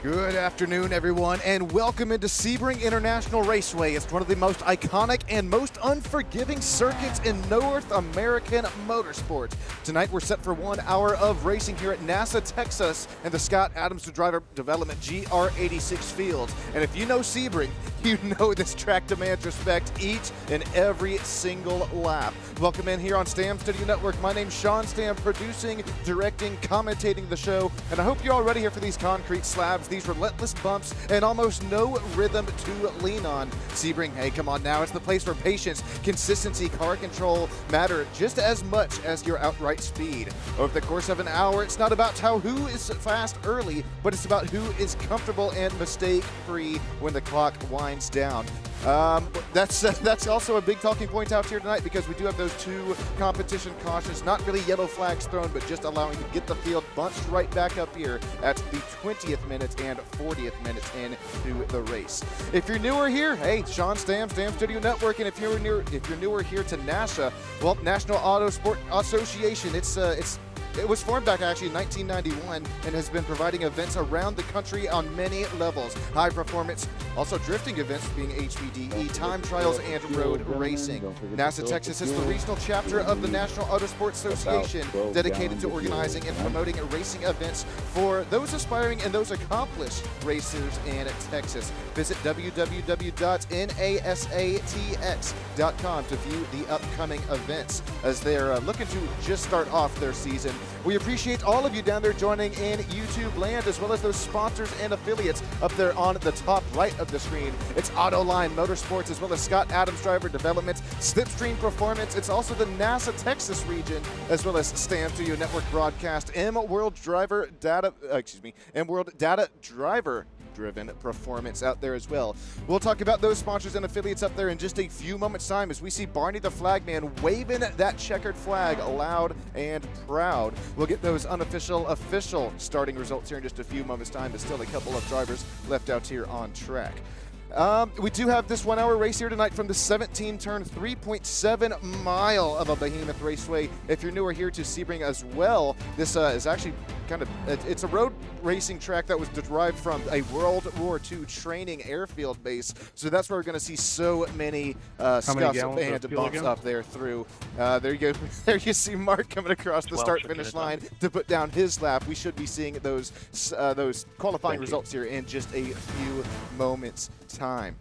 Good afternoon, everyone, and welcome into Sebring International Raceway. It's one of the most iconic and most unforgiving circuits in North American motorsport. Tonight, we're set for 1 hour of racing here at NASA, Texas, and the Scott Adams Driver Development GR86 field. And if you know Sebring, you know this track demands respect each and every single lap. Welcome in here on Stam Studio Network. My name's Sean Stam, producing, directing, commentating the show, and I hope you're all ready here for these concrete slabs, these relentless bumps, and almost no rhythm to lean on. Sebring, hey, come on now. It's the place where patience, consistency, car control matter just as much as your outright speed. Over the course of an hour, it's not about who is fast early, but it's about who is comfortable and mistake-free when the clock winds down. That's also a big talking point out here tonight, because we do have those two competition cautions, not really yellow flags thrown, but just allowing to get the field bunched right back up here at the 20th minute and 40th minute into the race. If you're newer here, hey, Sean Stam, Stam Studio Network, and if you're newer here to NASA, well, National Auto Sport Association, it was formed back actually in 1991 and has been providing events around the country on many levels. High performance, also drifting events being HPDE, time trials, and road racing. NASA Texas is the regional chapter of the National Auto Sports Association, dedicated to organizing and promoting racing events for those aspiring and those accomplished racers in Texas. Visit www.nasatx.com to view the upcoming events as they're looking to just start off their season. We appreciate all of you down there joining in YouTube land, as well as those sponsors and affiliates up there on the top right of the screen. It's Ottoline Motorsport, as well as Scott Adams Driver Development, Slipstream Performance. It's also the NASA Texas region, as well as Stam Studio Network Broadcast, M-World Data Driver driven performance out there as well. We'll talk about those sponsors and affiliates up there in just a few moments time, as we see Barney the Flagman waving that checkered flag loud and proud. We'll get those unofficial official starting results here in just a few moments time, but still a couple of drivers left out here on track. We do have this 1 hour race here tonight from the 17-turn, 3.7 mile of a behemoth raceway. If you're newer here to Sebring as well, this is actually it's a road racing track that was derived from a World War II training airfield base. So that's where we're going to see so many scuffs and bumps up there through. There you go. There you see Mark coming across the start-finish line to put down his lap. We should be seeing those qualifying results here in just a few moments time.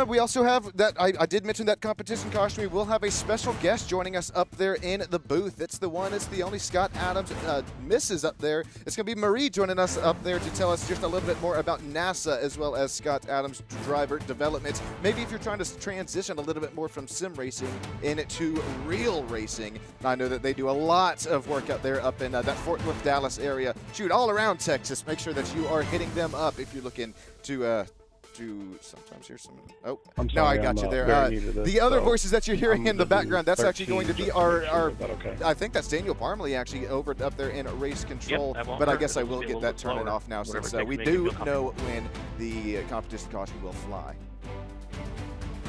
We also have that, I did mention that competition caution. We will have a special guest joining us up there in the booth. It's the only Scott Adams misses up there. It's going to be Marie joining us up there to tell us just a little bit more about NASA, as well as Scott Adams Driver Development. Maybe if you're trying to transition a little bit more from sim racing into real racing. I know that they do a lot of work out there up in that Fort Worth, Dallas area. Shoot, all around Texas. Make sure that you are hitting them up if you're looking to sometimes hear some. Oh, I'm sorry, no, I got you there. The other voices that you're hearing in the background, that's actually going to be our I think that's Daniel Parmalee actually over up there in race control. Yep, but I guess I will get that turning off now, since we do know when the competition caution will fly.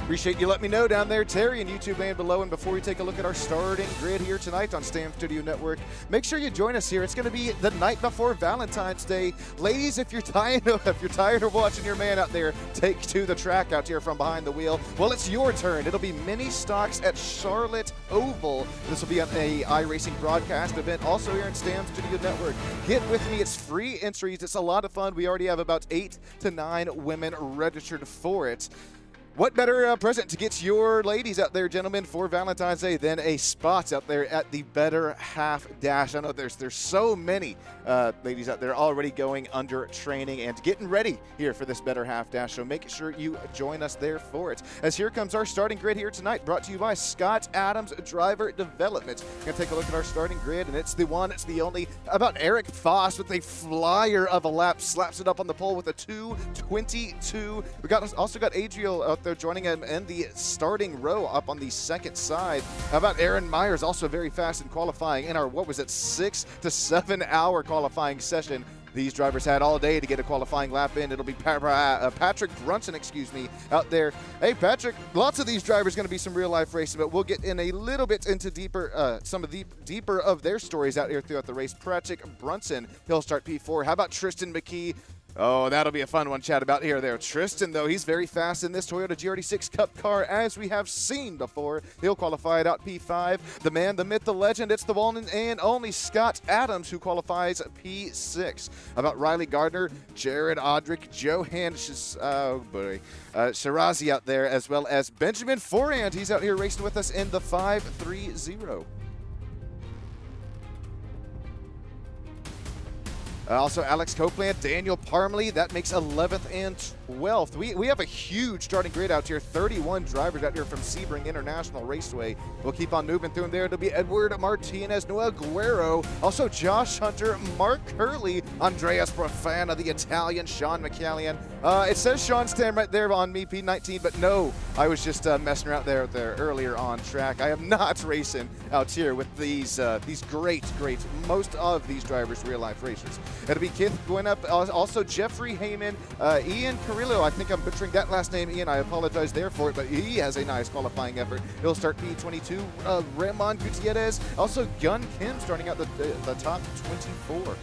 Appreciate you letting me know down there, Terry, and YouTube land below. And before we take a look at our starting grid here tonight on Stam Studio Network, make sure you join us here. It's going to be the night before Valentine's Day. Ladies, if you're tired of watching your man out there take to the track out here from behind the wheel, well, it's your turn. It'll be mini stocks at Charlotte Oval. This will be on a iRacing broadcast event, also here in Stam Studio Network. Get with me. It's free entries. It's a lot of fun. We already have about 8 to 9 women registered for it. What better present to get your ladies out there, gentlemen, for Valentine's Day than a spot out there at the Better Half Dash? I know there's so many ladies out there already going under training and getting ready here for this Better Half Dash, so make sure you join us there for it. As here comes our starting grid here tonight, brought to you by Scott Adams Driver Development. We're going to take a look at our starting grid, and it's the only, about Eric Foss with a flyer of a lap, slaps it up on the pole with a 2:22. We also got Adriel out there joining him in the starting row up on the second side. How about Aaron Myers, also very fast in qualifying in our, 6 to 7 hour qualifying session. These drivers had all day to get a qualifying lap in. It'll be Patrick Brunson, out there. Hey, Patrick, lots of these drivers going to be some real-life racing, but we'll get in a little bit into some of the deeper of their stories out here throughout the race. Patrick Brunson, he'll start P4. How about Tristan McKee? Oh, that'll be a fun one to chat about here there. Tristan, though, he's very fast in this Toyota GR86 Cup car, as we have seen before. He'll qualify it out P5. The man, the myth, the legend, it's the one and only Scott Adams who qualifies P6. How about Riley Gardner, Jared Odrick, Johan Shirazi out there, as well as Benjamin Forand. He's out here racing with us in the 530. Also, Alex Copeland, Daniel Parmley, that makes 11th and 12th. We have a huge starting grid out here, 31 drivers out here from Sebring International Raceway. We'll keep on moving through them there. It'll be Edward Martinez, Noel Guerrero, also Josh Hunter, Mark Hurley, Andreas Profana, the Italian, Sean McCallion. It says Sean Stam right there on me, P19, but no, I was just messing around there earlier on track. I am not racing out here with these great, most of these drivers real-life racers. It'll be Keith Gwinnett, also Jeffrey Heyman, Ian Carrillo. I think I'm butchering that last name, Ian. I apologize there for it, but he has a nice qualifying effort. He'll start P22. Ramon Gutierrez, also Gun Kim starting out the top 24.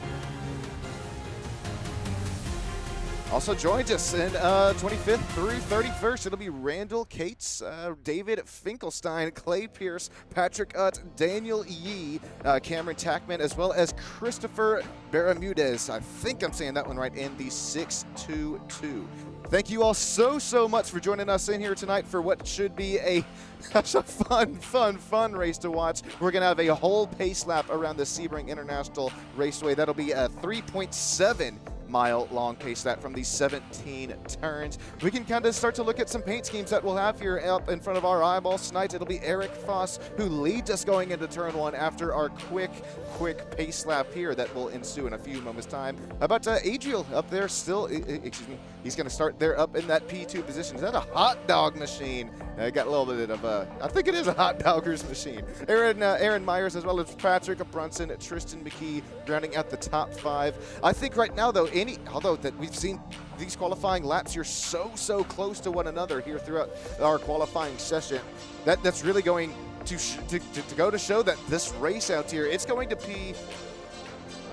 Also joins us in 25th through 31st. It'll be Randall Cates, David Finkelstein, Clay Pierce, Patrick Utt, Daniel Yee, Cameron Tackman, as well as Christopher Bermudez. I think I'm saying that one right, in the 622. Thank you all so much for joining us in here tonight for what should be such a fun race to watch. We're going to have a whole pace lap around the Sebring International Raceway. That'll be a 3.7 mile long pace lap from these 17 turns. We can kind of start to look at some paint schemes that we'll have here up in front of our eyeballs tonight. It'll be Eric Foss who leads us going into turn 1 after our quick pace lap here that will ensue in a few moments time. How about Adriel up there still, excuse me, he's going to start there up in that P2 position. Is that a hot dog machine? Got a little bit of I think it is a hot dogger's machine. Aaron Myers, as well as Patrick Brunson, Tristan McKee rounding out the top 5. I think right now though, although that we've seen these qualifying laps here so close to one another here throughout our qualifying session, that's really going to go to show that this race out here, it's going to be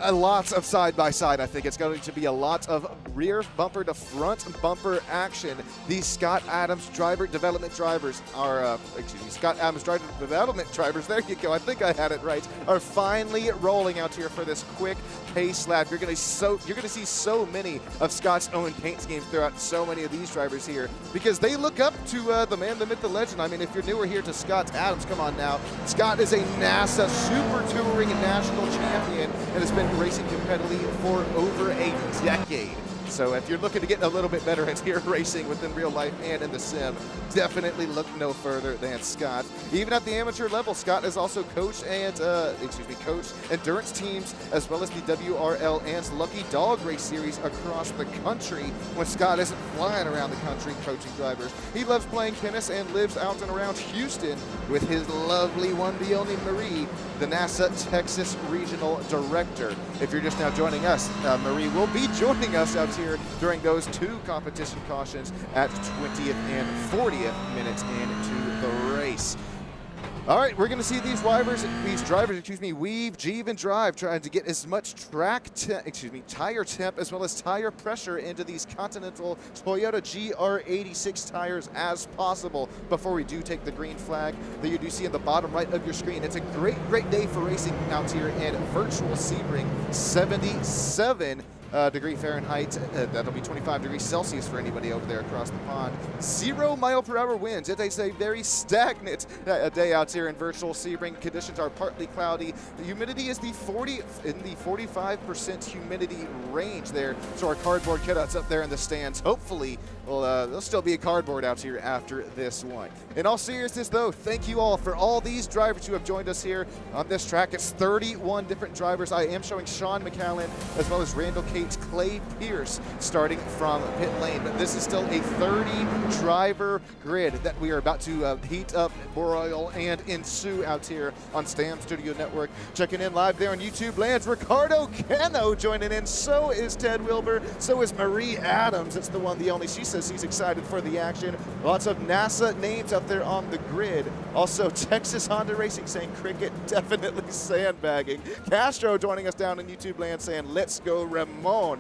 a lot of side-by-side. I think it's going to be a lot of rear bumper to front bumper action. These Scott Adams driver development drivers are, Scott Adams driver development drivers, there you go, I think I had it right, are finally rolling out here for this quick pace lap. You're going to see so many of Scott's own paint schemes throughout so many of these drivers here, because they look up to the man, the myth, the legend. I mean, if you're newer here to Scott Adams, come on now. Scott is a NASA Super Touring national champion and has been racing competitively for over a decade. So if you're looking to get a little bit better at your racing within real life and in the sim, definitely look no further than Scott. Even at the amateur level, Scott has also coached endurance teams, as well as the WRL and Lucky Dog Race Series across the country when Scott isn't flying around the country coaching drivers. He loves playing tennis and lives out and around Houston with his lovely one, the only Marie, the NASA Texas Regional Director. If you're just now joining us, Marie will be joining us out here during those 2 competition cautions at 20th and 40th minutes into the race. All right, we're going to see these drivers, weave, jeeve, and drive, trying to get as much tire temp as well as tire pressure into these Continental Toyota GR86 tires as possible before we do take the green flag that you do see in the bottom right of your screen. It's a great day for racing out here in virtual Sebring. 77 degree Fahrenheit, that'll be 25 degrees Celsius for anybody over there across the pond. 0 mile per hour winds. It is a very stagnant day out here in virtual Sebring. Conditions are partly cloudy. The humidity is in the 45% humidity range there. So our cardboard cutouts up there in the stands, hopefully there'll still be a cardboard out here after this one. In all seriousness though, thank you all for all these drivers who have joined us here on this track. It's 31 different drivers. I am showing Sean McCallan as well as Randall K GR86 Clay Pierce starting from pit lane. But this is still a 30-driver grid that we are about to heat up, broil, and ensue out here on Stam Studio Network. Checking in live there on YouTube lands, Ricardo Cano joining in. So is Ted Wilbur. So is Marie Adams. It's the one, the only. She says she's excited for the action. Lots of NASA names out there on the grid. Also, Texas Honda Racing saying cricket, definitely sandbagging. Castro joining us down in YouTube land saying, let's go Ramon.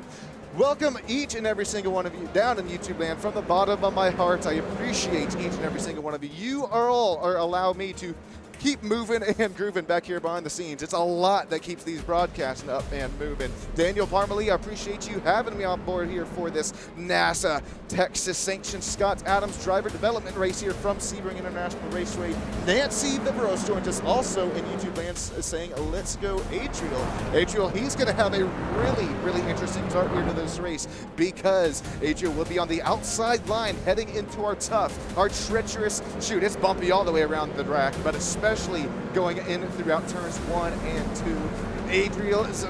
Welcome each and every single one of you down in YouTube land from the bottom of my heart. I appreciate each and every single one of you. You are all allow me to keep moving and grooving back here behind the scenes. It's a lot that keeps these broadcasts up and moving. Daniel Parmalee, I appreciate you having me on board here for this NASA Texas sanctioned Scott Adams driver development race here from Sebring International Raceway. Nancy Viveros joins us also in YouTube land saying, let's go Adriel. Adriel, he's going to have a really interesting start here to this race because Adriel will be on the outside line heading into our tough, our treacherous, shoot, it's bumpy all the way around the track, but especially going in throughout turns 1 and 2. Adriel is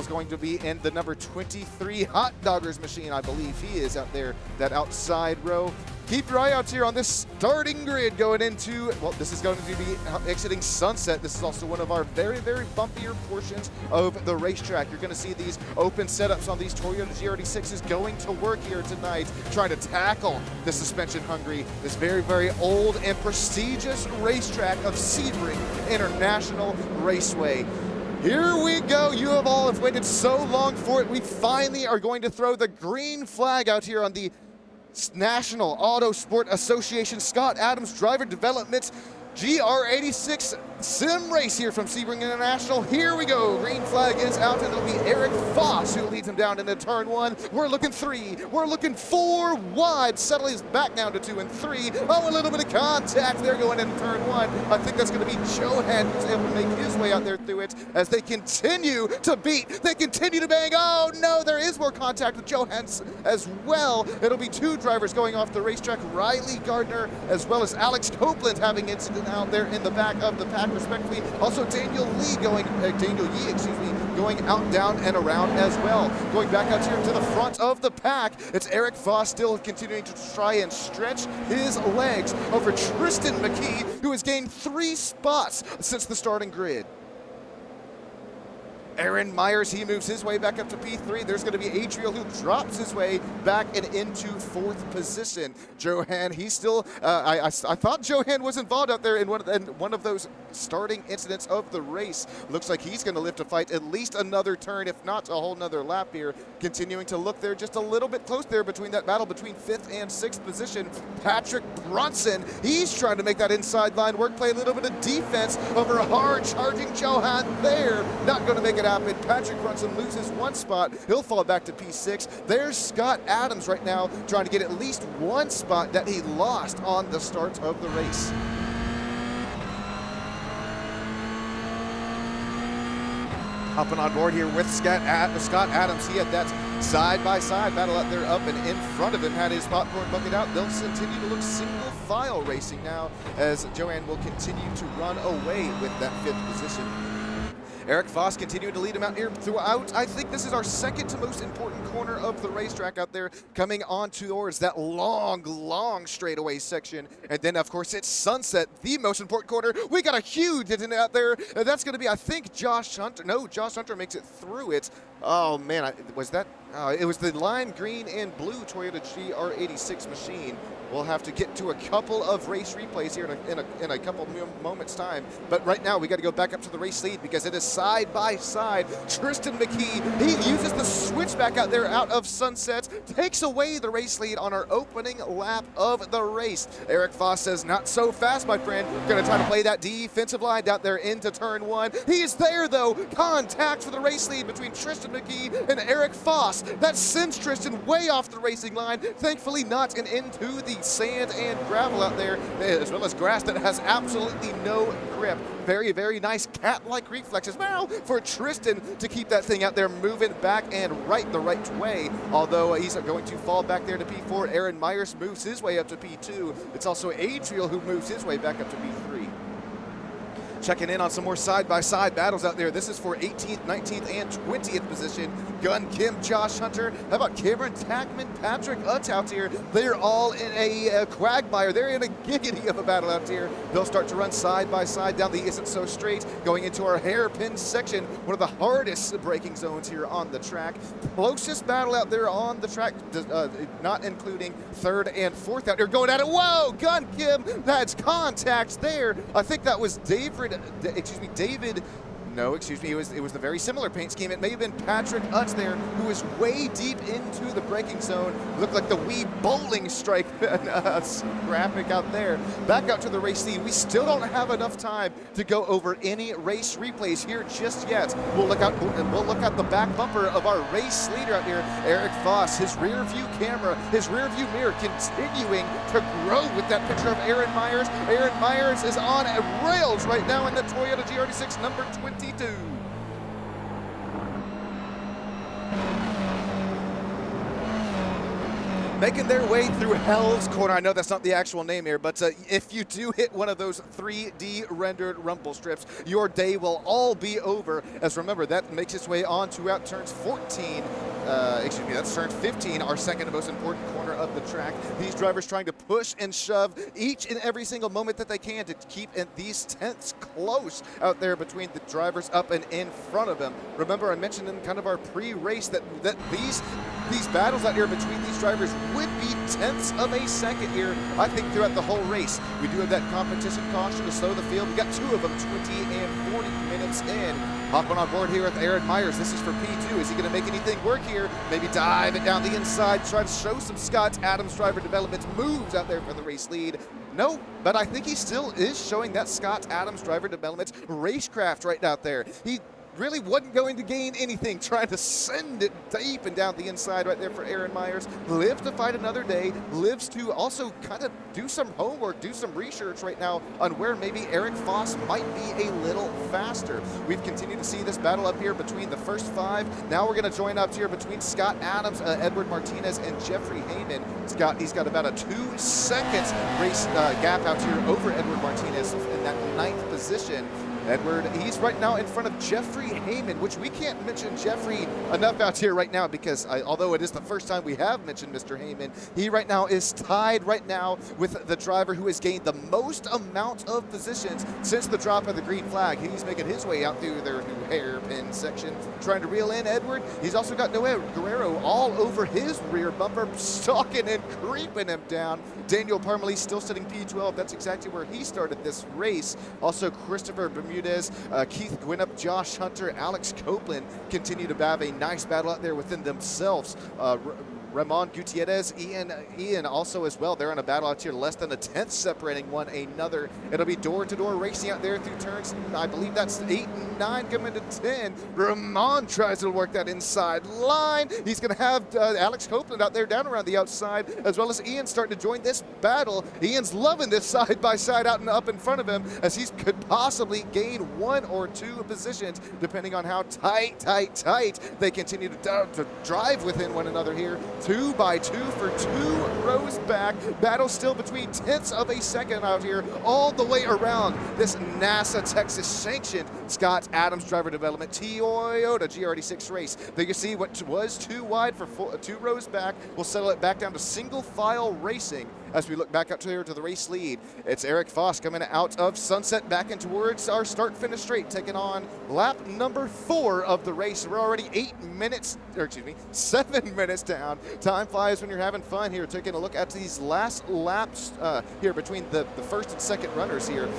going to be in the number 23 Hot Doggers machine, I believe he is out there, that outside row. Keep your eye out here on this starting grid going into, well, this is going to be exiting Sunset. This is also one of our very bumpier portions of the racetrack. You're going to see these open setups on these Toyota GR86s going to work here tonight, trying to tackle the suspension hungry, this very old and prestigious racetrack of Sebring International Raceway. Here we go. You have all waited so long for it. We finally are going to throw the green flag out here on the National Auto Sport Association Scott Adams Driver Development GR86 Sim Race here from Sebring International. Here we go. Green flag is out, and it'll be Eric Foss who leads him down into turn 1. We're looking 3. We're looking 4 wide. Settling back down to 2 and 3. Oh, a little bit of contact there going into turn 1. I think that's going to be Johan who's able to make his way out there through it as they continue to beat. They continue to bang. Oh, no, there is more contact with Johan as well. It'll be 2 drivers going off the racetrack. Riley Gardner as well as Alex Copeland having incident out there in the back of the pack respectively. Also Daniel Yee going out, down, and around as well. Going back out here to the front of the pack, it's Eric Voss still continuing to try and stretch his legs over Tristan McKee, who has gained 3 spots since the starting grid. Aaron Myers, he moves his way back up to P3. There's going to be Adriel who drops his way back and into 4th position. Johan, he's still, I thought Johan was involved out there in one of those starting incidents of the race. Looks like he's going to live to fight at least another turn, if not a whole nother lap here. Continuing to look there just a little bit close there between that battle between 5th and 6th position. Patrick Brunson, he's trying to make that inside line work, play a little bit of defense over a hard charging Johan there. Not going to make it happen. Patrick Brunson loses 1 spot. He'll fall back to P6. There's Scott Adams right now trying to get at least 1 spot that he lost on the start of the race. Hopping on board here with Scott Adams. He had that side-by-side battle out there up and in front of him, had his popcorn bucket out. They'll continue to look single file racing now as Johan will continue to run away with that 5th position. Eric Voss continuing to lead him out here throughout. I think this is our second to most important corner of the racetrack out there, coming on towards that long straightaway section. And then, of course, it's Sunset, the most important corner. We got a huge incident out there. That's going to be, I think, Josh Hunter. No, Josh Hunter makes it through it. Oh, man, was that? It was the lime green and blue Toyota GR86 machine. We'll have to get to a couple of race replays here in a couple moments time. But right now we got to go back up to the race lead because it is side by side. Tristan McKee, he uses the switchback out there out of Sunset, takes away the race lead on our opening lap of the race. Eric Voss says, not so fast, my friend. Gonna try to play that defensive line out there into turn 1. He is there though. Contact for the race lead between Tristan McKee and Eric Voss. That sends Tristan way off the racing line. Thankfully not into the sand and gravel out there, as well as grass that has absolutely no grip. Very nice cat-like reflexes now for Tristan to keep that thing out there moving back and the right way. Although he's going to fall back there to P4. Aaron Myers moves his way up to P2. It's also Adriel who moves his way back up to P3. Checking in on some more side-by-side battles out there. This is for 18th, 19th, and 20th position. Gun Kim, Josh Hunter. How about Cameron Tackman, Patrick Utz out here? They're all in a quagmire. They're in a giggity of a battle out here. They'll start to run side-by-side down the Isn't So Straight, going into our hairpin section, one of the hardest braking zones here on the track. Closest battle out there on the track, not including third and fourth out here. Going at it. Whoa, Gun Kim, that's contact there. I think that was David. No, excuse me, it was the very similar paint scheme. It may have been Patrick Utz there, who was way deep into the braking zone. Looked like the wee bowling strike graphic out there. Back out to the race lead. We still don't have enough time to go over any race replays here just yet. We'll look at the back bumper of our race leader out here, Eric Voss. His rear view camera, his rear view mirror continuing to grow with that picture of Aaron Myers. Aaron Myers is on rails right now in the Toyota GR86 number 22. Making their way through Hell's Corner. I know that's not the actual name here, but if you do hit one of those 3D rendered rumble strips, your day will all be over. As remember, that makes its way on to out turns 14. That's turn 15, our second most important corner of the track. These drivers trying to push and shove each and every single moment that they can to keep these tenths close out there between the drivers up and in front of them. Remember, I mentioned in kind of our pre-race that these battles out here between these drivers would be tenths of a second here, I think, throughout the whole race. We do have that competition caution to slow the field. We got two of them, 20 and 40 minutes in. Hopping on board here with Aaron Myers. This is for P2. Is he going to make anything work here? Maybe dive it down the inside, try to show some Scott Adams driver development moves out there for the race lead. No, but I think he still is showing that Scott Adams driver development racecraft right out there. He really wasn't going to gain anything, trying to send it deep and down the inside right there for Aaron Myers. Lives to fight another day, lives to also kind of do some homework, do some research right now on where maybe Eric Voss might be a little faster. We've continued to see this battle up here between the first five. Now we're going to join up here between Scott Adams, Edward Martinez, and Jeffrey Heyman. He's got about a 2-second race gap out here over Edward Martinez in that 9th position. Edward, he's right now in front of Jeffrey Heyman, which we can't mention Jeffrey enough out here right now because although it is the first time we have mentioned Mr. Heyman, he right now is tied right now with the driver who has gained the most amount of positions since the drop of the green flag. He's making his way out through their new hairpin section, trying to reel in Edward. He's also got Noel Guerrero all over his rear bumper, stalking and creeping him down. Daniel Parmalee still sitting P12. That's exactly where he started this race. Also, Christopher Bermudez, Keith Gwinnett, Josh Hunter, Alex Copeland continue to have a nice battle out there within themselves. Ramon Gutierrez, Ian also as well. They're in a battle out here, less than a tenth separating one another. It'll be door-to-door racing out there through turns, I believe that's 8 and 9 coming to 10. Ramon tries to work that inside line. He's going to have Alex Copeland out there down around the outside, as well as Ian starting to join this battle. Ian's loving this side-by-side out and up in front of him, as he could possibly gain 1 or 2 positions, depending on how tight they continue to drive within one another here. 2 by 2 for 2 rows back. Battle still between tenths of a second out here, all the way around this NASA Texas sanctioned Scott Adams driver development Toyota GR86 race. There you see what was too wide for 2 rows back. We'll settle it back down to single file racing as we look back up here to the race lead. It's Eric Voss coming out of Sunset back in towards our start-finish straight, taking on lap number 4 of the race. We're already 7 minutes down. Time flies when you're having fun here. Taking a look at these last laps here between the first and second runners here.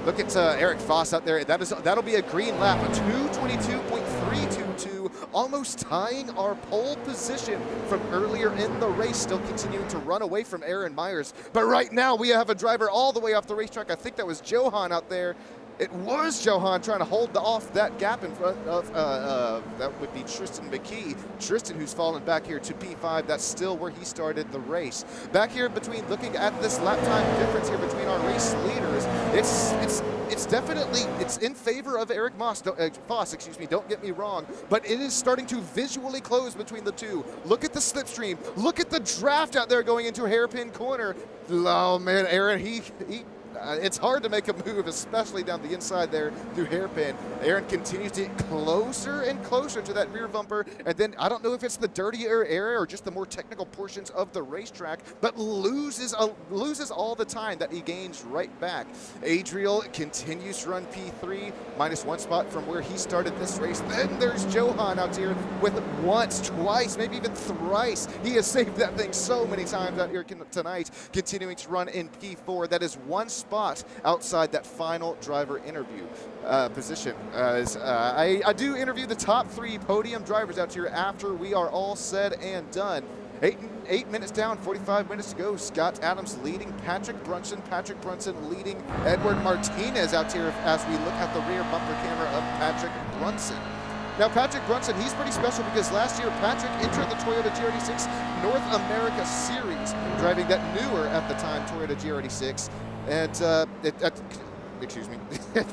Look at Eric Voss out there. That'll be a green lap, a 2:22.322, almost tying our pole position from earlier in the race. Still continuing to run away from Aaron Myers. But right now we have a driver all the way off the racetrack. I think that was Johan out there. It was Johan trying to hold off that gap in front of, that would be Tristan McKee. Tristan, who's fallen back here to P5, that's still where he started the race. Back here between, looking at this lap time difference here between our race leaders, it's definitely, it's in favor of Eric Voss, don't get me wrong, but it is starting to visually close between the two. Look at the slipstream, look at the draft out there going into hairpin corner. Oh man, Aaron, it's hard to make a move, especially down the inside there through hairpin. Aaron continues to get closer and closer to that rear bumper, and then I don't know if it's the dirtier area or just the more technical portions of the racetrack, but loses all the time that he gains right back. Adriel continues to run P3, -1 spot from where he started this race. Then there's Johan out here with once, twice, maybe even thrice. He has saved that thing so many times out here tonight, continuing to run in P4. That is 1 spot outside that final driver interview position. I do interview the top 3 podium drivers out here after we are all said and done. 8 minutes down, 45 minutes to go. Scott Adams leading Patrick Brunson. Patrick Brunson leading Edward Martinez out here as we look at the rear bumper camera of Patrick Brunson. Now, Patrick Brunson, he's pretty special because last year Patrick entered the Toyota GR86 North America Series, driving that newer at the time Toyota GR86. And excuse me,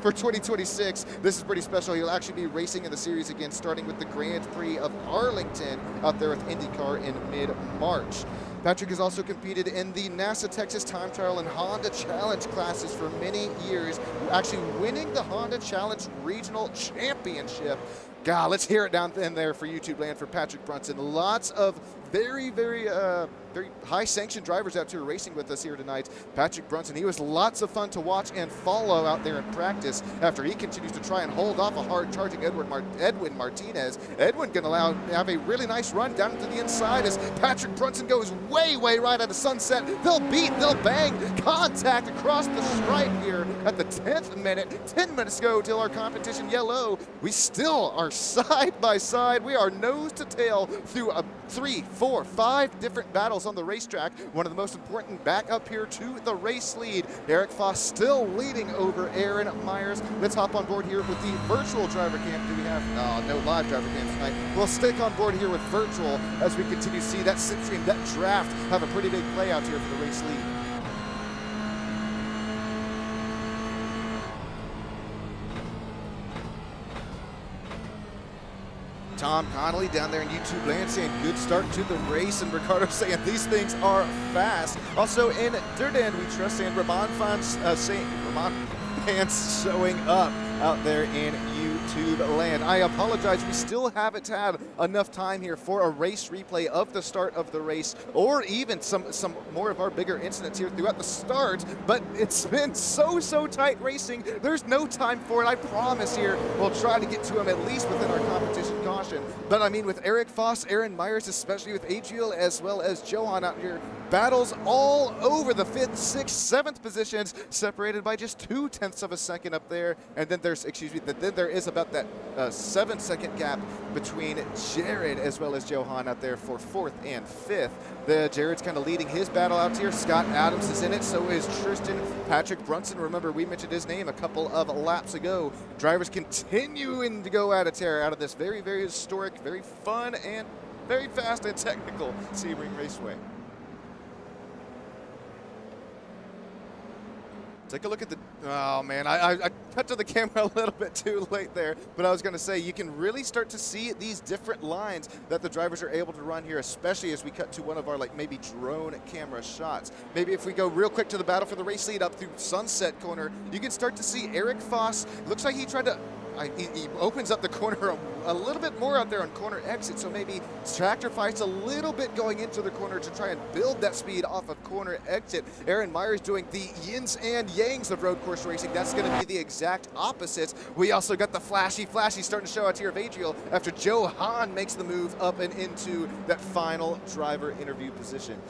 for 2026, this is pretty special. He'll actually be racing in the series again, starting with the Grand Prix of Arlington out there with IndyCar in mid-March. Patrick has also competed in the NASA Texas Time Trial and Honda Challenge classes for many years, actually winning the Honda Challenge Regional Championship. God, let's hear it down in there for YouTube land for Patrick Brunson. Lots of very, very high-sanctioned drivers out here racing with us here tonight. Patrick Brunson, he was lots of fun to watch and follow out there in practice after he continues to try and hold off a hard-charging Edwin Martinez. Edwin going to have a really nice run down to the inside as Patrick Brunson goes way, way right at the sunset. They'll bang, contact across the stripe here at the 10th minute. 10 minutes to go till our competition yellow. We still are side by side. We are nose to tail through 3, 4, 5 different battles on the racetrack. One of the most important back up here to the race lead. Eric Foss still leading over Aaron Myers. Let's hop on board here with the virtual driver cam. Do we have no live driver cams tonight? We'll stick on board here with virtual as we continue to see that slipstream, that draft have a pretty big play out here for the race lead. Tom Connolly down there in YouTube land saying good start to the race, and Ricardo saying these things are fast. Also in Durden we trust, and Ramon fans saying Ramon fans showing up out there in YouTube land. I apologize, we still haven't had enough time here for a race replay of the start of the race, or even some more of our bigger incidents here throughout the start, but it's been so tight racing. There's no time for it, I promise here. We'll try to get to him at least within our competition caution. But I mean, with Eric Foss, Aaron Myers, especially with Adriel, as well as Johan out here, battles all over the 5th, 6th, 7th positions, separated by just 0.2 of a second up there. And then there's, then there is about that 7-second gap between Jared as well as Johan out there for 4th and 5th. Jared's kind of leading his battle out here. Scott Adams is in it, so is Tristan. Patrick Brunson, remember we mentioned his name a couple of laps ago. Drivers continuing to go at it here out of this very, very historic, very fun, and very fast and technical Sebring Raceway. Take a look at the, oh man, I cut to the camera a little bit too late there, but I was going to say, you can really start to see these different lines that the drivers are able to run here, especially as we cut to one of our maybe drone camera shots. Maybe if we go real quick to the battle for the race lead up through Sunset Corner, you can start to see Eric Foss, looks like he tried to, he opens up the corner a little bit more out there on corner exit, so maybe tractor fights a little bit going into the corner to try and build that speed off of corner exit. Aaron Myers doing the yins and yangs of road course racing. That's going to be the exact opposites. We also got the flashy starting to show out here of Adriel after Johan makes the move up and into that final driver interview position.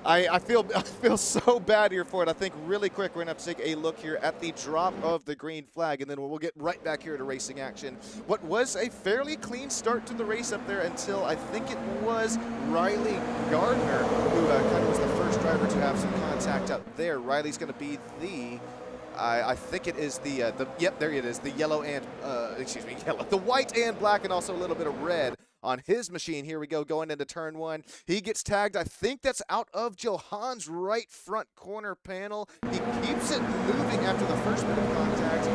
I feel so bad here for it. I think really quick we're going to have to take a look here at the drop of the green flag, and then we'll get right back here to racing action. What was a fairly clean start to the race up there until I think it was Riley Gardner who kind of was the first driver to have some contact up there. Riley's going to be the, I think it is the yep, there it is, the yellow and, the white and black, and also a little bit of red on his machine. Here we go, going into turn 1. He gets tagged. I think that's out of Johan's right front corner panel. He keeps it moving after the first bit of contact.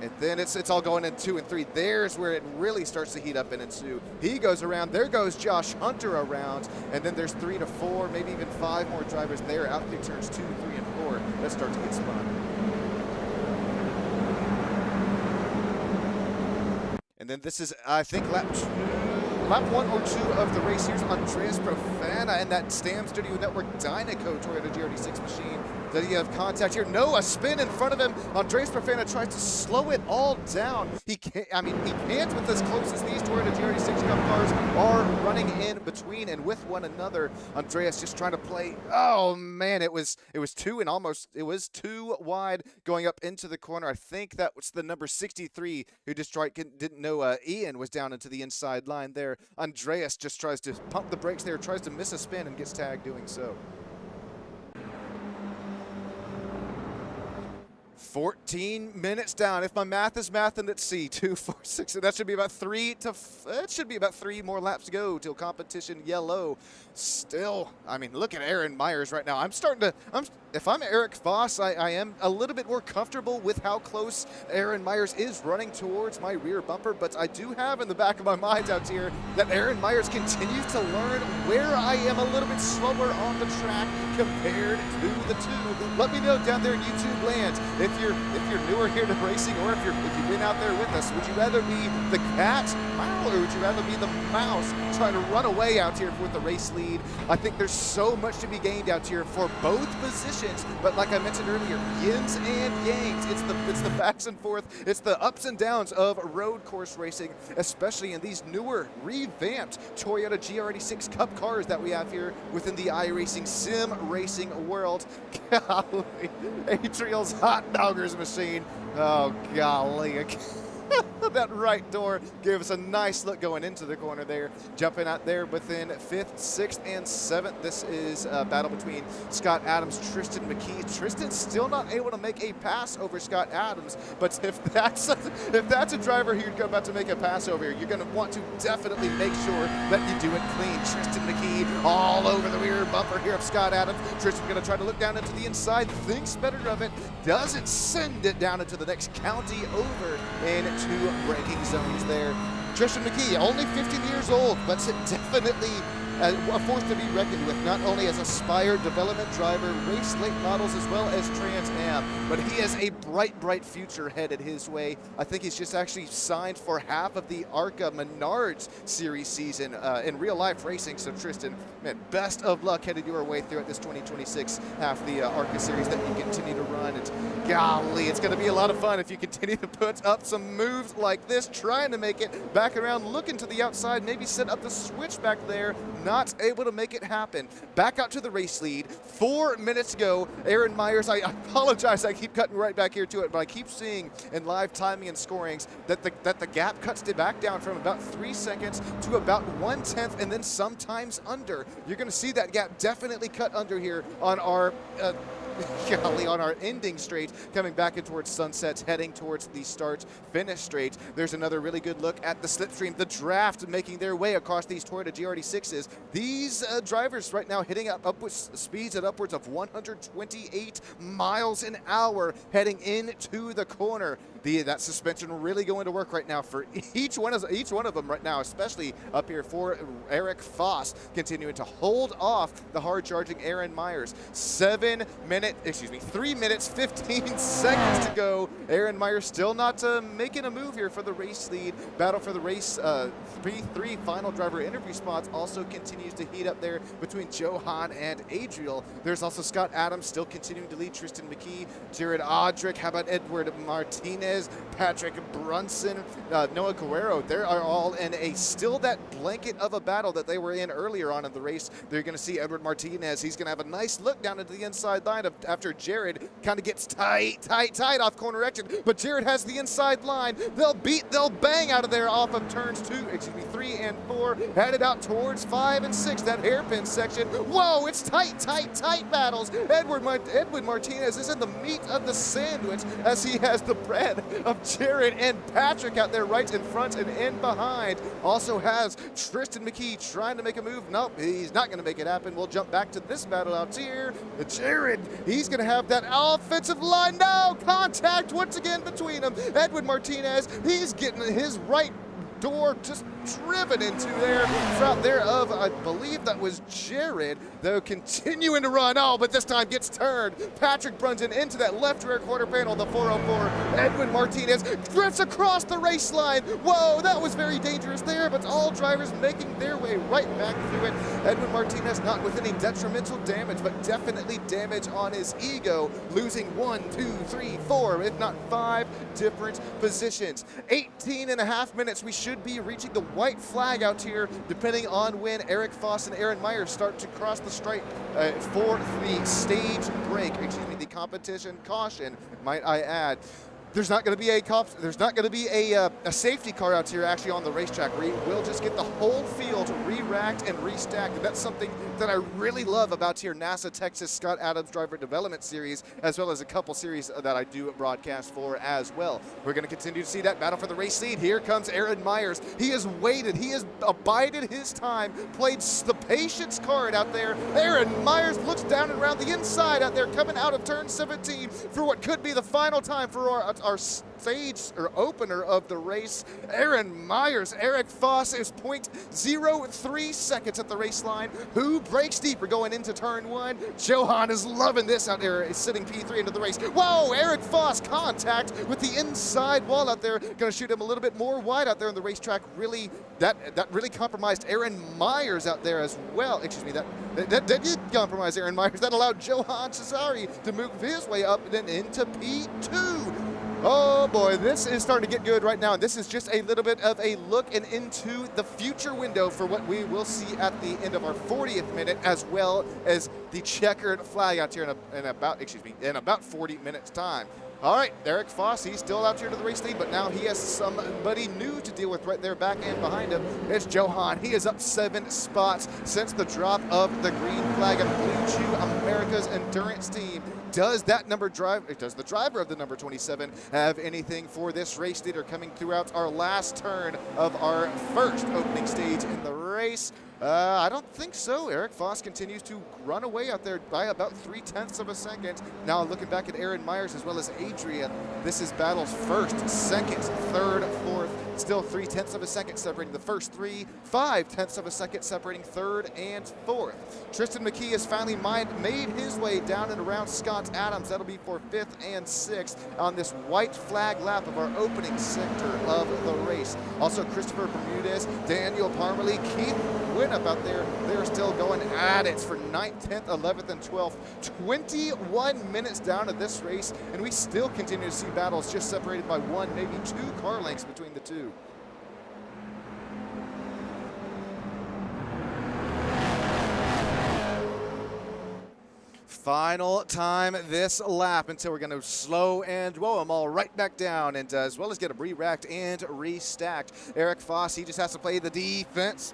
And then it's all going in 2 and 3. There's where it really starts to heat up and ensue. He goes around. There goes Josh Hunter around. And then there's 3 to 4, maybe even 5 more drivers there out through turns 2, 3, and 4. that start to get spun. And then this is, I think, lap 1 or 2 of the race. Here's Andreas Profana and that Stam Studio Network Dynaco Toyota GR86 machine. Does he have contact here? No, a spin in front of him. Andreas Profana tries to slow it all down. He can't, he can't with as close as these Toyota GR86 Cup cars are running in between and with one another. Andreas just trying to play. Oh man, it was too wide going up into the corner. I think that was the number 63 who just didn't know Ian was down into the inside line there. Andreas just tries to pump the brakes there, tries to miss a spin and gets tagged doing so. 14 minutes down. If my math is math, then let's see, 2, 4, 6. That should be about 3 more laps to go till competition yellow. Still, I mean, look at Aaron Myers right now. If I'm Eric Voss, I am a little bit more comfortable with how close Aaron Myers is running towards my rear bumper, but I do have in the back of my mind out here that Aaron Myers continues to learn where I am a little bit slower on the track compared to the two. Let me know down there in YouTube land if you're newer here to racing, or if you've been out there with us. Would you rather be the cat, or would you rather be the mouse trying to run away out here with the race lead? I think there's so much to be gained out here for both positions, but like I mentioned earlier, yins and yangs. It's the backs and forth. It's the ups and downs of road course racing, especially in these newer, revamped Toyota GR86 Cup cars that we have here within the iRacing sim racing world. Golly, Adriel's hot doggers machine. Oh, golly. That right door gave us a nice look going into the corner there. Jumping out there within 5th, 6th, and 7th. This is a battle between Scott Adams, Tristan McKee. Tristan's still not able to make a pass over Scott Adams, but if that's a driver who's about to make a pass over, you're going to want to definitely make sure that you do it clean. Tristan McKee all over the rear bumper here of Scott Adams. Tristan's going to try to look down into the inside, thinks better of it, doesn't send it down into the next county over into braking zones there. Tristan McKee, only 15 years old, but definitely a force to be reckoned with, not only as a Spire development driver, race late models, as well as Trans Am, but he has a bright future headed his way. I think he's just actually signed for half of the ARCA Menards series season in real life racing. So Tristan, man, best of luck headed your way throughout this 2026 half the ARCA series that you continue to run. And golly, it's going to be a lot of fun if you continue to put up some moves like this, trying to make it back around, looking to the outside, maybe set up the switch back there. Not able to make it happen. Back out to the race lead. 4 minutes to go. Aaron Myers, I apologize, I keep cutting right back here to it, but I keep seeing in live timing and scorings that the gap cuts back down from about 3 seconds to about 1/10, and then sometimes under. You're going to see that gap definitely cut under here on our on our ending straight, coming back in towards sunsets, heading towards the start-finish straight. There's another really good look at the slipstream, the draft making their way across these Toyota GR86s. These drivers right now hitting upwards speeds at upwards of 128 miles an hour heading into the corner. That suspension really going to work right now for each one of them right now, especially up here for Eric Voss, continuing to hold off the hard-charging Aaron Myers. 3 minutes, 15 seconds to go. Aaron Myers still not making a move here for the race lead. Battle for the race P3 final driver interview spots also continues to heat up there between Johan and Adriel. There's also Scott Adams still continuing to lead Tristan McKee, Jared Audrick, how about Edward Martinez, Patrick Brunson, Noah Guerrero. They are all in still that blanket of a battle that they were in earlier on in the race. They're going to see Edward Martinez. He's going to have a nice look down into the inside line after Jared kind of gets tight off corner exit, but Jared has the inside line. They'll bang out of there off of turns 3 and 4, headed out towards 5 and 6, that hairpin section. Whoa, it's tight battles. Edward Martinez is in the meat of the sandwich as he has the bread of Jared and Patrick out there right in front and in behind. Also has Tristan McKee trying to make a move. Nope, he's not going to make it happen. We'll jump back to this battle out here. Jared, he's going to have that offensive line. No, contact once again between them. Edward Martinez, he's getting his right door just driven into there. Out there of, I believe that was Jared, though continuing to run. Oh, but this time gets turned. Patrick Brunson into that left rear quarter panel, the 404. Edwin Martinez drifts across the race line. Whoa, that was very dangerous there, but all drivers making their way right back through it. Edwin Martinez not with any detrimental damage, but definitely damage on his ego, losing 1, 2, 3, 4, if not 5 different positions. 18.5 minutes, we should be reaching the white flag out here, depending on when Eric Foss and Aaron Myers start to cross the stripe for the stage break, excuse me, the competition caution, might I add. There's not going to be a safety car out here actually on the racetrack. We will just get the whole field re-racked and restacked. And that's something that I really love about here NASA Texas Scott Adams Driver Development Series, as well as a couple series that I do broadcast for as well. We're going to continue to see that battle for the race lead. Here comes Aaron Myers. He has waited. He has abided his time, played the patience card out there. Aaron Myers looks down and around the inside out there, coming out of turn 17 for what could be the final time for our stage or opener of the race. Aaron Myers, Eric Foss is 0.03 seconds at the race line. Who breaks deeper going into turn 1? Johan is loving this out there. Is sitting P3 into the race. Whoa, Eric Foss contact with the inside wall out there. Gonna shoot him a little bit more wide out there on the racetrack. Really, that really compromised Aaron Myers out there as well. Excuse me, that did compromise Aaron Myers. That allowed Johan Cesari to move his way up and then into P2. Oh boy, this is starting to get good right now. And this is just a little bit of a look and into the future window for what we will see at the end of our 40th minute, as well as the checkered flag out here in about 40 minutes time. All right, Eric Foss, he's still out here to the race lead, but now he has somebody new to deal with right there back and behind him. It's Johan. He is up 7 spots since the drop of the green flag of Blue Chew America's Endurance Team. Does the driver of the number 27 have anything for this race leader coming throughout our last turn of our first opening stage in the race? I don't think so. Eric Foss continues to run away out there by about 0.3 of a second. Now looking back at Aaron Myers as well as Adrian, this is battles first, second, third, fourth. Still 0.3 of a second separating the first 3, 0.5 of a second separating third and fourth. Tristan McKee has finally made his way down and around Scott Adams. That'll be for 5th and 6th on this white flag lap of our opening sector of the race. Also Christopher Bermudez, Daniel Parmalee, Keith Winup out there. They're still going at it for 9th, 10th, 11th, and 12th. 21 minutes down to this race, and we still continue to see battles just separated by 1, maybe 2 car lengths between the two. Final time this lap until we're going to slow and roll them all right back down, and as well as get them re-racked and restacked. Eric Foss, he just has to play the defense.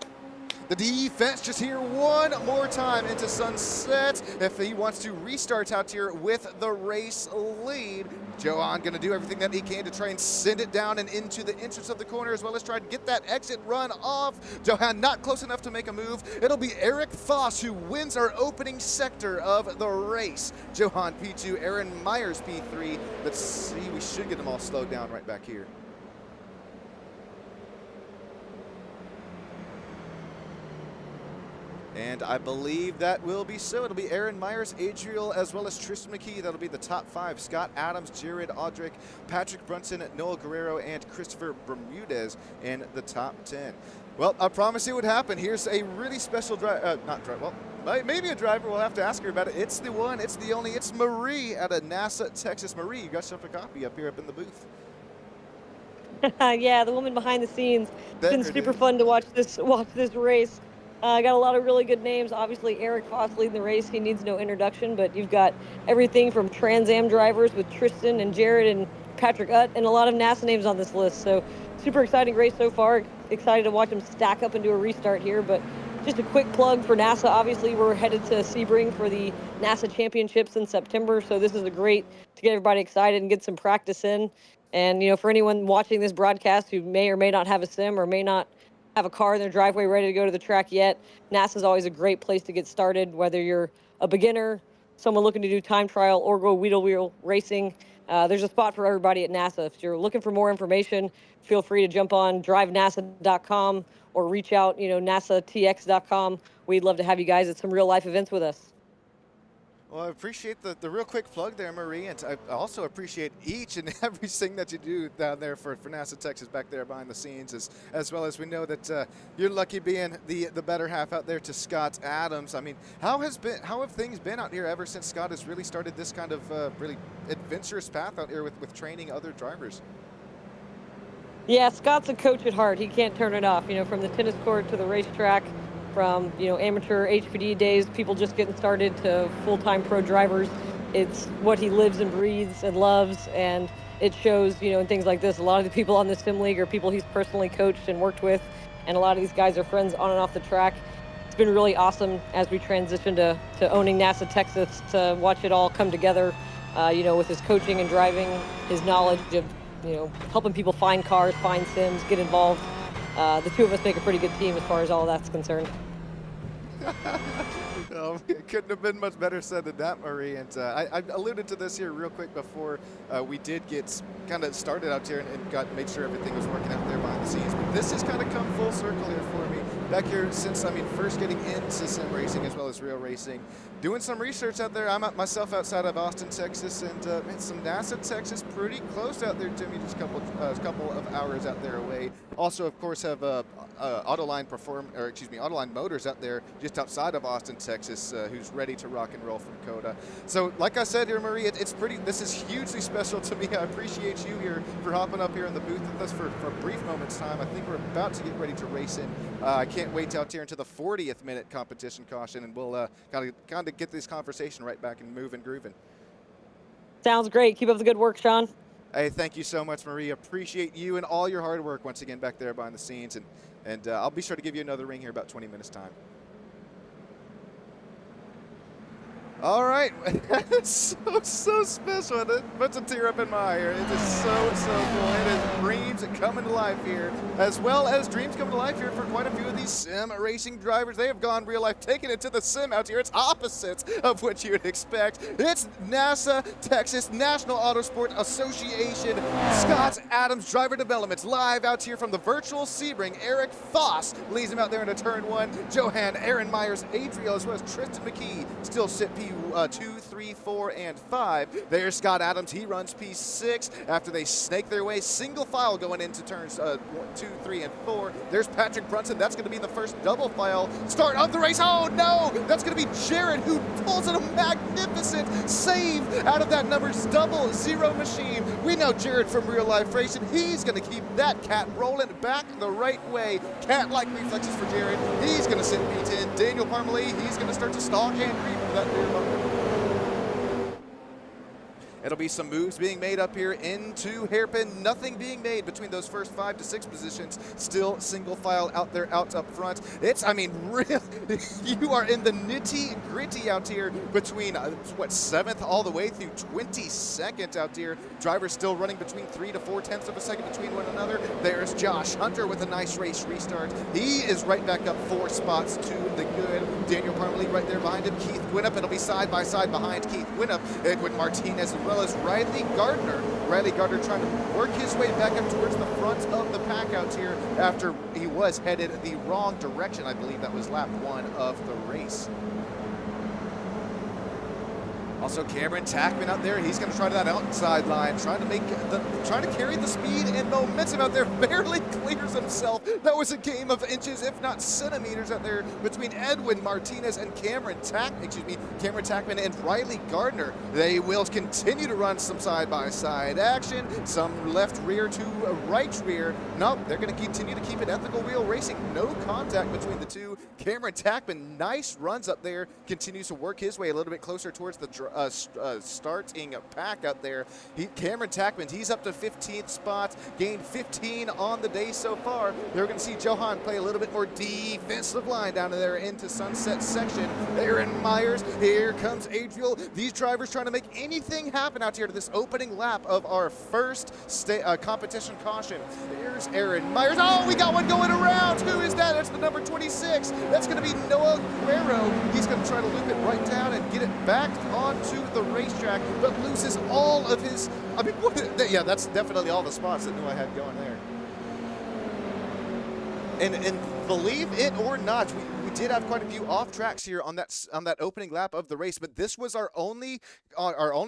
The defense just here one more time into sunset if he wants to restart out here with the race lead. Johan going to do everything that he can to try and send it down and into the entrance of the corner, as well as try to get that exit run off. Johan not close enough to make a move. It'll be Eric Foss who wins our opening sector of the race. Johan P2, Aaron Myers P3. Let's see, we should get them all slowed down right back here. And I believe that will be so. It'll be Aaron Myers, Adriel, as well as Tristan McKee. That'll be the top 5. Scott Adams, Jared Audrick, Patrick Brunson, Noel Guerrero, and Christopher Bermudez in the top 10. Well, I promise it would happen. Here's a really special driver, maybe a driver. We'll have to ask her about it. It's the one, it's the only, it's Marie out of NASA, Texas. Marie, you got yourself a copy up here up in the booth. Yeah, the woman behind the scenes. It's been super fun to watch this race. Got a lot of really good names. Obviously, Eric Foss leading the race. He needs no introduction, but you've got everything from Trans Am drivers with Tristan and Jared and Patrick Utt, and a lot of NASA names on this list. So super exciting race so far. Excited to watch them stack up and do a restart here. But just a quick plug for NASA. Obviously, we're headed to Sebring for the NASA Championships in September. So this is a great to get everybody excited and get some practice in. And, you know, for anyone watching this broadcast who may or may not have a sim or may not have a car in their driveway ready to go to the track yet, NASA's always a great place to get started, whether you're a beginner, someone looking to do time trial, or go wheel racing. there's a spot for everybody at NASA. If you're looking for more information, feel free to jump on drivenasa.com or reach out, nasatx.com. We'd love to have you guys at some real life events with us. Well, I appreciate the real quick plug there, Marie, and I also appreciate each and everything that you do down there for NASA Texas back there behind the scenes, as well as we know that you're lucky being the better half out there to Scott Adams. I mean, how have things been out here ever since Scott has really started this kind of really adventurous path out here with training other drivers? Yeah, Scott's a coach at heart. He can't turn it off. From the tennis court to the racetrack, from amateur HPD days, people just getting started, to full-time pro drivers. It's what he lives and breathes and loves, and it shows in things like this. A lot of the people on the sim league are people he's personally coached and worked with, and a lot of these guys are friends on and off the track. It's been really awesome as we transition to owning NASA Texas, to watch it all come together, with his coaching and driving, his knowledge of helping people find cars, find sims, get involved. The two of us make a pretty good team as far as all that's concerned. It couldn't have been much better said than that, Marie. And I alluded to this here real quick before we did get kind of started out here and made sure everything was working out there behind the scenes. But this has kind of come full circle here for me. Back here since, first getting into sim racing as well as real racing, doing some research out there. I'm myself outside of Austin, Texas, and some NASA Texas pretty close out there to me, just a couple of hours out there away. Also, of course, have Ottoline Ottoline Motors out there just outside of Austin, Texas, who's ready to rock and roll from COTA. So, like I said here, Marie, this is hugely special to me. I appreciate you here for hopping up here in the booth with us for a brief moment's time. I think we're about to get ready to race in. I can't wait out here into the 40th minute competition caution, and we'll kind of get this conversation right back and moving, grooving. Sounds great. Keep up the good work, Sean. Hey, thank you so much, Marie. Appreciate you and all your hard work once again back there behind the scenes, and I'll be sure to give you another ring here about 20 minutes time. All right, it's so special. It puts a tear up in my eye here. It is so cool. It is dreams coming to life here, as well as dreams coming to life here for quite a few of these sim racing drivers. They have gone real life, taking it to the sim out here. It's opposites of what you would expect. It's NASA Texas National Autosport Association Scott Adams Driver Developments live out here from the virtual Sebring. Eric Foss leads him out there into turn one. Johan, Aaron Myers, Adriel, as well as Tristan McKee still sit P2, 3, 4, and 5. There's Scott Adams. He runs P6 after they snake their way single file going into turns 1, 2, 3, and 4. There's Patrick Brunson. That's going to be the first double file start of the race. Oh no! That's going to be Jared, who pulls in a magnificent save out of that number's 00 machine. We know Jared from real life racing. He's going to keep that cat rolling back the right way. Cat-like reflexes for Jared. He's going to sit P10. Daniel Parmalee, he's going to start to stalk and creep for that rear bumper. It'll be some moves being made up here into hairpin. Nothing being made between those first 5 to 6 positions. Still single file out there, out up front. Really, you are in the nitty gritty out here between, 7th all the way through 22nd out here. Drivers still running between 3 to 4/10 of a second between one another. There's Josh Hunter with a nice race restart. He is right back up 4 spots to the good. Daniel Parmalee right there behind him. Keith Winup, it'll be side by side behind Keith Winup. Edwin Martinez, as well as Riley Gardner. Riley Gardner trying to work his way back up towards the front of the pack out here after he was headed the wrong direction. I believe that was lap 1 of the race. Also, Cameron Tackman out there. He's going to try that outside line, trying to carry the speed and momentum out there. Barely clears himself. That was a game of inches, if not centimeters, out there between Edwin Martinez and Cameron Tackman and Riley Gardner. They will continue to run some side-by-side action, some left rear to right rear. No, they're going to continue to keep it ethical wheel racing. No contact between the two. Cameron Tackman, nice runs up there, continues to work his way a little bit closer towards the starting pack out there. Cameron Tackman, he's up to 15th spot, gained 15 on the day so far. They're going to see Johan play a little bit more defensive line down there into Sunset section. Aaron Myers, here comes Adriel. These drivers trying to make anything happen out here to this opening lap of our first competition caution. There's Aaron Myers. Oh, we got one going around. Who is that? It's the number 26. That's going to be Noah Guerrero. He's going to try to loop it right down and get it back onto the racetrack, but loses all of his, I mean, yeah, that's definitely all the spots that Noah had going there. And believe it or not, we did have quite a few off tracks here on that opening lap of the race, but this was our only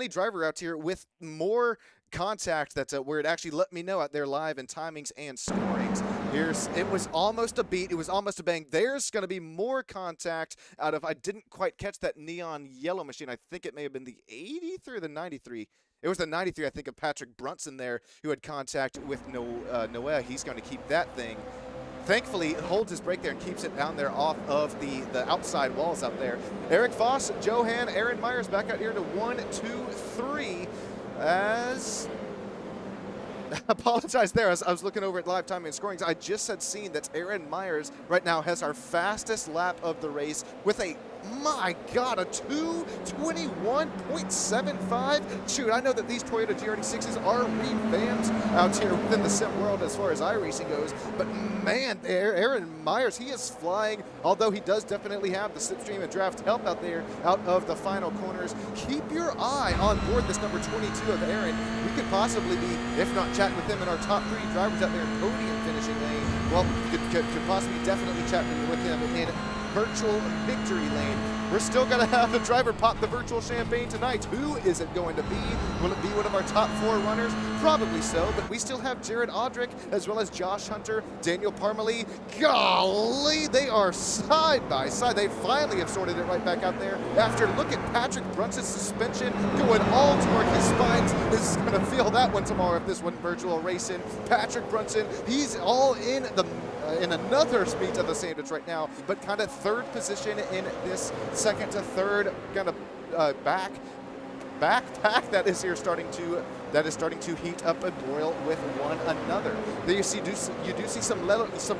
driver out here with more contact. That's where it actually let me know out there live in timings and scorings. It was almost a beat. It was almost a bang. There's going to be more contact out of, I didn't quite catch that neon yellow machine. I think it may have been the 83 or the 93. It was the 93, I think, of Patrick Brunson there who had contact with Noah. He's going to keep that thing. Thankfully, holds his brake there and keeps it down there off of the outside walls out there. Eric Foss, Johan, Aaron Myers back out here to 1, 2, 3 as... Apologize there. As I was looking over at live timing and scorings, I just had seen that Aaron Myers right now has our fastest lap of the race with a, my God, a 2:21.75. Shoot, I know that these Toyota GR86s are revamped out here within the sim world as far as iRacing goes, but man, Aaron Myers, he is flying, although he does definitely have the slipstream and draft help out there out of the final corners. Keep your eye on board this number 22 of Aaron. We could possibly be, if not chatting with him in our top 3 drivers out there in podium finishing lane, well, you could possibly definitely chat with him in virtual victory lane. We're still going to have the driver pop the virtual champagne tonight. Who is it going to be? Will it be one of our top 4 runners? Probably so, but we still have Jared Audrick as well as Josh Hunter, Daniel Parmalee. Golly, they are side by side. They finally have sorted it right back out there. After look at Patrick Brunson's suspension going all toward his spines. This is going to feel that one tomorrow if this went virtual racing. Patrick Brunson, he's all in another speed to the sandwich right now, but kind of third position in this second to third kind of backpack that is here starting to heat up and boil with one another. There you do see some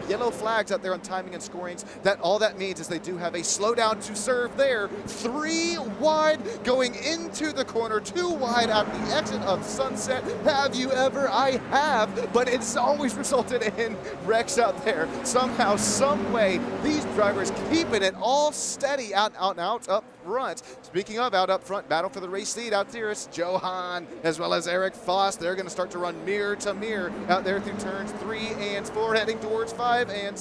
yellow flags out there on timing and scorings. All that means is they do have a slowdown to serve there. 3 wide going into the corner, 2 wide at the exit of Sunset. Have you ever? I have, but it's always resulted in wrecks out there. Somehow, some way, these drivers keeping it all steady out up front. Speaking of out up front, battle for the race lead out there is Johan as well as Eric Foss. They're going to start to run mirror to mirror out there through turns 3 and 4, heading towards 5 and,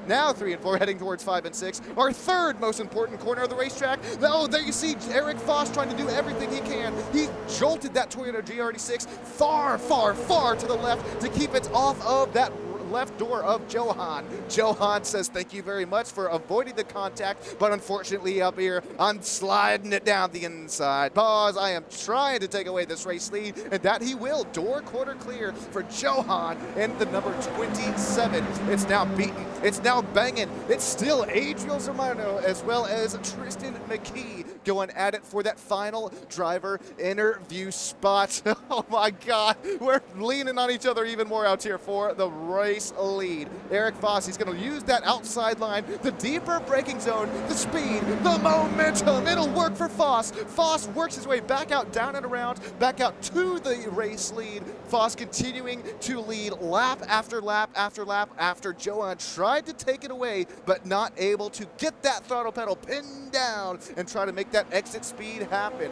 now 3 and 4, heading towards 5 and 6. Our third most important corner of the racetrack. Oh, there you see Eric Foss trying to do everything he can. He jolted that Toyota GR86 far, far, far to the left to keep it off of that left door of Johan. Johan says thank you very much for avoiding the contact, but unfortunately up here, I'm sliding it down the inside. Pause, I am trying to take away this race lead, and that he will. Door quarter clear for Johan and the number 27. It's now beaten. It's now banging. It's still Adriel Zermano as well as Tristan McKee going at it for that final driver interview spot. Oh my God, we're leaning on each other even more out here for the race lead. Eric Foss, he's going to use that outside line, the deeper braking zone, the speed, the momentum. It'll work for Foss. Foss works his way back out, down and around, back out to the race lead. Foss continuing to lead lap after lap after lap after Johan tried to take it away, but not able to get that throttle pedal pinned down and try to make that exit speed happen.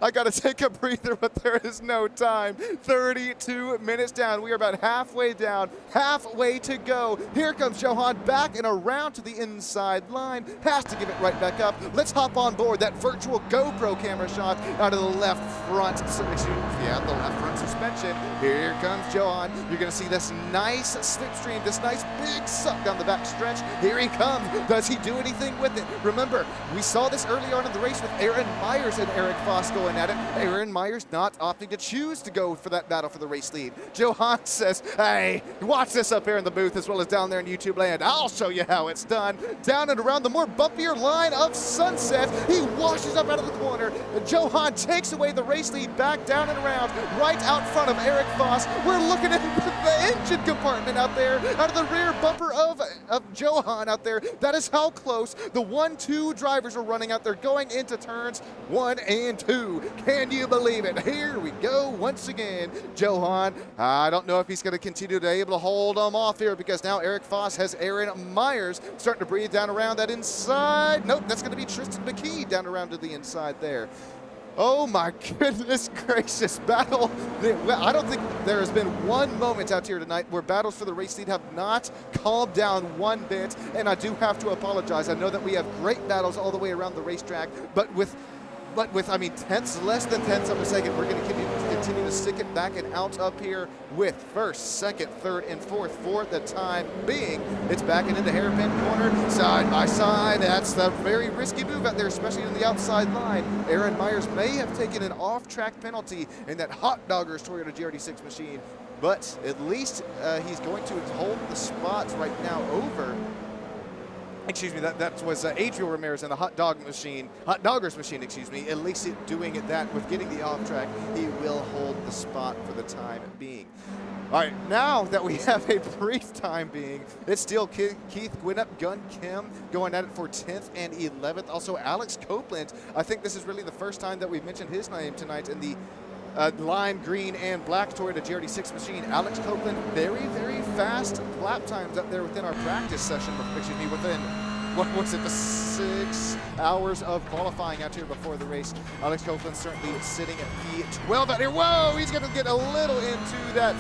I gotta take a breather, but there is no time. 32 minutes down. We are about halfway down, halfway to go. Here comes Johan back and around to the inside line. Has to give it right back up. Let's hop on board that virtual GoPro camera shot out of the left front. Yeah, the left front suspension. Here comes Johan. You're gonna see this nice slipstream, this nice big suck down the back stretch. Here he comes. Does he do anything with it? Remember, we saw this early on in the race with Aaron Myers and Eric Foss going at it. Aaron Myers not opting to choose to go for that battle for the race lead. Johan says, hey, watch this up here in the booth as well as down there in YouTube land. I'll show you how it's done. Down and around the more bumpier line of Sunset. He washes up out of the corner. Johan takes away the race lead back down and around right out front of Eric Foss. We're looking at the engine compartment out there, out of the rear bumper of Johan out there. That is how close the 1-2 drivers are running out there going into turns 1 and 2. Can you believe it? Here we go once again. Johan, I don't know if he's going to continue to be able to hold them off here, because now Eric Foss has Aaron Myers starting to breathe down around that inside. Nope, that's going to be Tristan McKee down around to the inside there. Oh my goodness gracious, battle. I don't think there has been one moment out here tonight where battles for the race lead have not calmed down one bit, and I do have to apologize. I know that we have great battles all the way around the racetrack, but with I mean, less than tenths of a second, we're going to continue to stick it back and out up here with first, second, third, and fourth for the time being. It's backing into hairpin corner, side by side. That's a very risky move out there, especially in the outside line. Aaron Myers may have taken an off-track penalty in that Hot Doggers Toyota GR86 machine, but at least he's going to hold the spots right now over. Excuse me, that was Adriel Ramirez in the Hot Doggers machine, excuse me. At least doing it that with getting the off track, he will hold the spot for the time being. All right, now that we have a brief time being, it's still Keith Gwinnett, Gun Kim going at it for 10th and 11th. Also, Alex Copeland. I think this is really the first time that we've mentioned his name tonight in the lime green and black Toyota GR86 machine. Alex Copeland, very, very fast lap times up there within our practice session, excuse me, within, what was it, the 6 hours of qualifying out here before the race. Alex Copeland certainly sitting at P12 out here. Whoa, he's going to get a little into that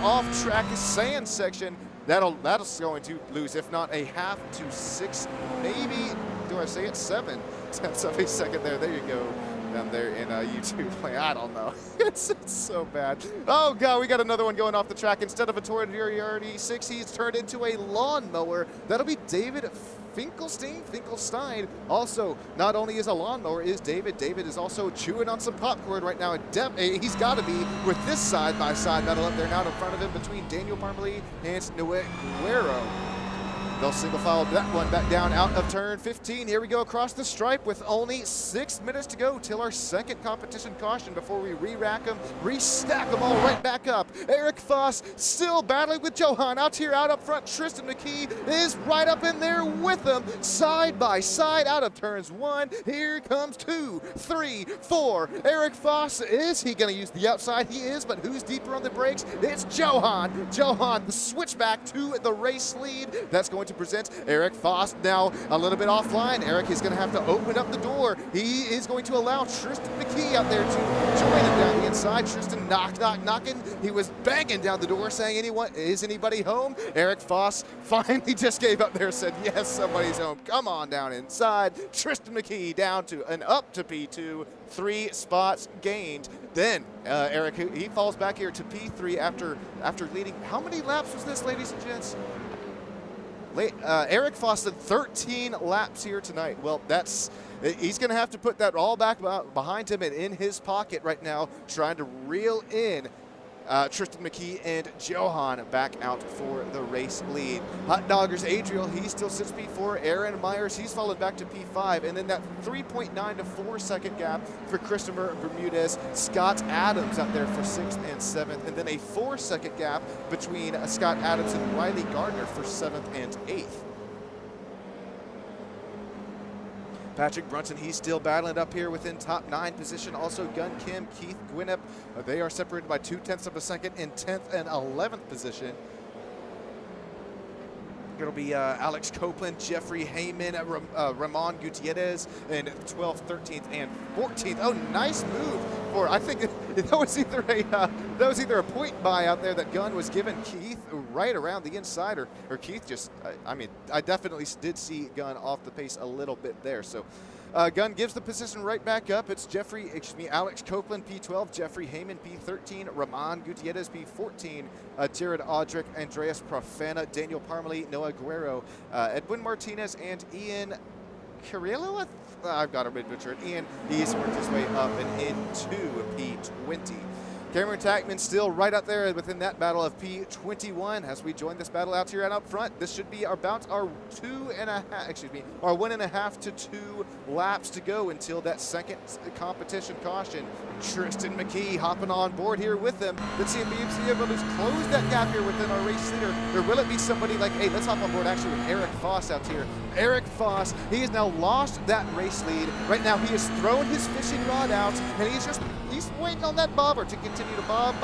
off-track sand section. That's going to lose, if not a half to 6, maybe, do I say it, 7 tenths of a second there. There you go. Down there in YouTube play. I don't know. It's so bad. Oh God, we got another one going off the track. Instead of a Toyota GR86, he's turned into a lawnmower. That'll be David Finkelstein. Also, not only is a lawnmower is David. David is also chewing on some popcorn right now. He's got to be with this side-by-side battle up there now in front of him between Daniel Parmalee and Noe Guerrero. They'll single file that one back down out of turn 15. Here we go across the stripe with only 6 minutes to go till our second competition caution before we re-rack them, restack them all right back up. Eric Foss still battling with Johan out here, out up front. Tristan McKee is right up in there with them, side by side out of turns 1. Here comes 2, 3, 4. Eric Foss, is he going to use the outside? He is, but who's deeper on the brakes? It's Johan. Johan, the switchback to the race lead. That's going to present Eric Foss now a little bit offline. Eric is going to have to open up the door. He is going to allow Tristan McKee out there to join him down the inside. Tristan knocking. He was banging down the door saying, is anybody home? Eric Foss finally just gave up there, said, yes, somebody's home. Come on down inside. Tristan McKee down to and up to P2. 3 spots gained. Then Eric, he falls back here to P3 after leading. How many laps was this, ladies and gents? Eric Foss did 13 laps here tonight. Well, he's going to have to put that all back behind him and in his pocket right now, trying to reel in Tristan McKee and Johan back out for the race lead. Hot Doggers Adriel, he still sits P4. Aaron Myers, he's fallen back to P5. And then that 3.9 to 4 second gap for Christopher Bermudez. Scott Adams out there for 6th and 7th. And then a 4 second gap between Scott Adams and Riley Gardner for 7th and 8th. Patrick Brunson, he's still battling up here within top 9 position. Also Gun Kim, Keith Gwinnett, they are separated by 0.2 of a second in 10th and 11th position. It'll be Alex Copeland, Jeffrey Heyman, Ramon Gutierrez in 12th, 13th, and 14th. Oh, nice move for, I think that was either a point buy out there that Gunn was giving Keith right around the inside, or Keith just, I mean, I definitely did see Gunn off the pace a little bit there. So Gunn gives the position right back up. It's Alex Copeland, P12, Jeffrey Heyman, P13, Ramon Gutierrez, P14, Jared Audrick, Andreas Profana, Daniel Parmalee, Noah Guerrero, Edwin Martinez, and Ian Carrillo. I've got a bit butchered. Ian, he's worked his way up and into P20. Cameron Tackman still right out there within that battle of P21 as we join this battle out here and up front. This should be about our 1.5 to 2 laps to go until that second competition caution. Tristan McKee hopping on board here with them. Let's see if he's able to close that gap here within our race leader. Or will it be somebody like, hey, let's hop on board actually with Eric Foss out here. Eric Foss, he has now lost that race lead. Right now he has thrown his fishing rod out and he's waiting on that bobber to continue to bob.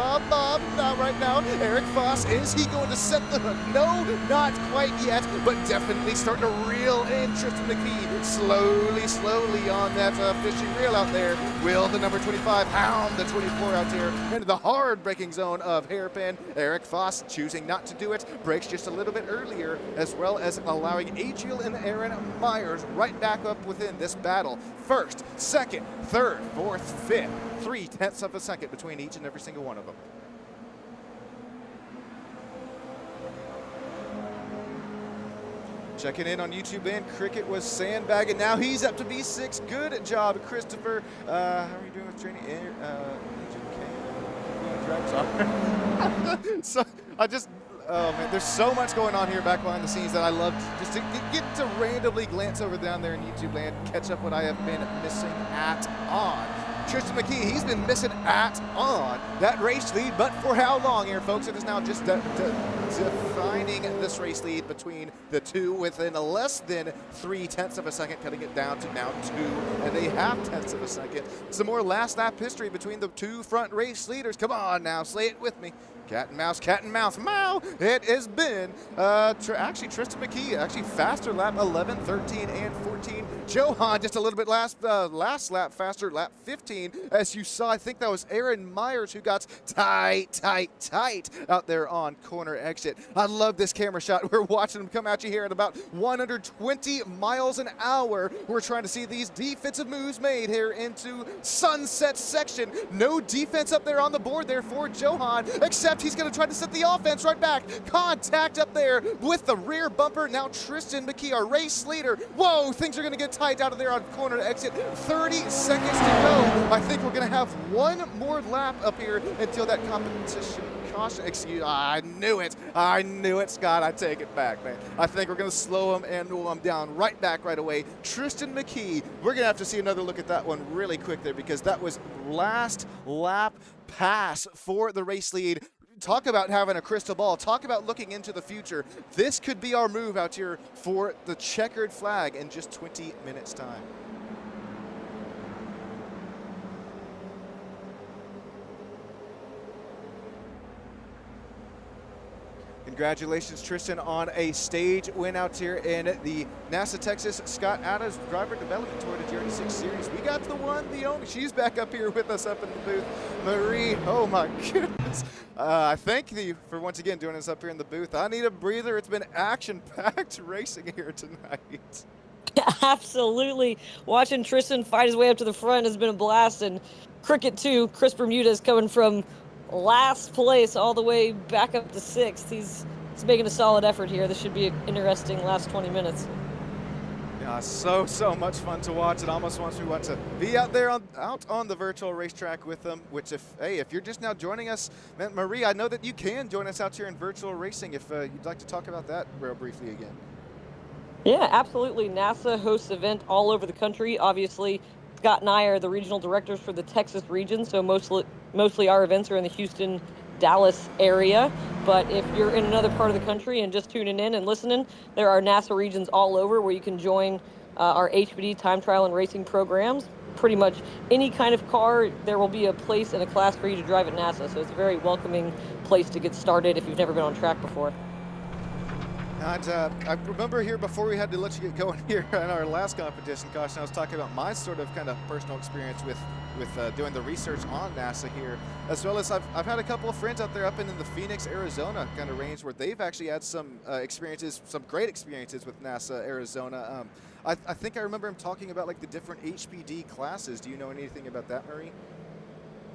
Now, right now, Eric Foss, is he going to set the hook? No, not quite yet, but definitely starting to reel in Tristan McKee. Slowly on that fishing reel out there. Will the number 25 hound the 24 out there into the hard braking zone of Hairpin? Eric Foss choosing not to do it. Brakes just a little bit earlier, as well as allowing Adriel and Aaron Myers right back up within this battle. First, second, third, fourth, fifth. 0.3 of a second between each and every single one of them. Checking in on YouTube land, Cricket was sandbagging. Now he's up to B6. Good job, Christopher. How are you doing with training? So oh man, there's so much going on here back behind the scenes that I love just to get to randomly glance over down there in YouTube land, catch up what I have been missing on. Tristan McKee, he's been missing on that race lead, but for how long here, folks? It is now just defining this race lead between the two within less than 0.3 of a second, cutting it down to now 2.5 of a second. Some more last lap history between the two front race leaders. Come on now, slay it with me. Cat and mouse, mow. It has been actually Tristan McKee, actually faster lap 11, 13, and 14. Johan just a little bit last lap faster, lap 15. As you saw, I think that was Aaron Myers who got tight out there on corner exit. I love this camera shot. We're watching them come at you here at about 120 miles an hour. We're trying to see these defensive moves made here into sunset section. No defense up there on the board there for Johan, except he's going to try to set the offense right back. Contact up there with the rear bumper. Now Tristan McKee, our race leader. Whoa, things are going to get tight out of there on corner to exit. 30 seconds to go. I think we're going to have one more lap up here until that competition caution. I knew it, Scott. I take it back, man. I think we're going to slow him and roll him down right back right away. Tristan McKee, we're going to have to see another look at that one really quick there, because that was last lap pass for the race lead. Talk about having a crystal ball. Talk about looking into the future. This could be our move out here for the checkered flag in just 20 minutes time. Congratulations, Tristan, on a stage win out here in the NASA Texas Scott Adams Driver Development Tour to GR86 Series. We got the one, the only. She's back up here with us up in the booth. Marie, oh my goodness. I thank you for once again doing this up here in the booth. I need a breather. It's been action-packed racing here tonight. Absolutely. Watching Tristan fight his way up to the front has been a blast, and Cricket too. Chris Bermudez coming from last place all the way back up to 6th. He's making a solid effort here. This should be an interesting last 20 minutes. Yeah, so much fun to watch. It almost wants me to be out there out on the virtual racetrack with them, which if you're just now joining us, man, Marie, I know that you can join us out here in virtual racing if you'd like to talk about that real briefly again. Yeah, absolutely. NASA hosts events all over the country. Obviously, Scott and I are the regional directors for the Texas region, so mostly our events are in the Houston, Dallas area. But if you're in another part of the country and just tuning in and listening, there are NASA regions all over where you can join our HPD time trial and racing programs. Pretty much any kind of car, there will be a place and a class for you to drive at NASA. So it's a very welcoming place to get started if you've never been on track before. And I remember here before we had to let you get going here in our last competition, Caution, I was talking about my sort of kind of personal experience with doing the research on NASA here, as well as I've had a couple of friends out there up in the Phoenix, Arizona kind of range where they've actually had some experiences, some great experiences with NASA Arizona. I think I remember him talking about like the different HPD classes. Do you know anything about that, Marie?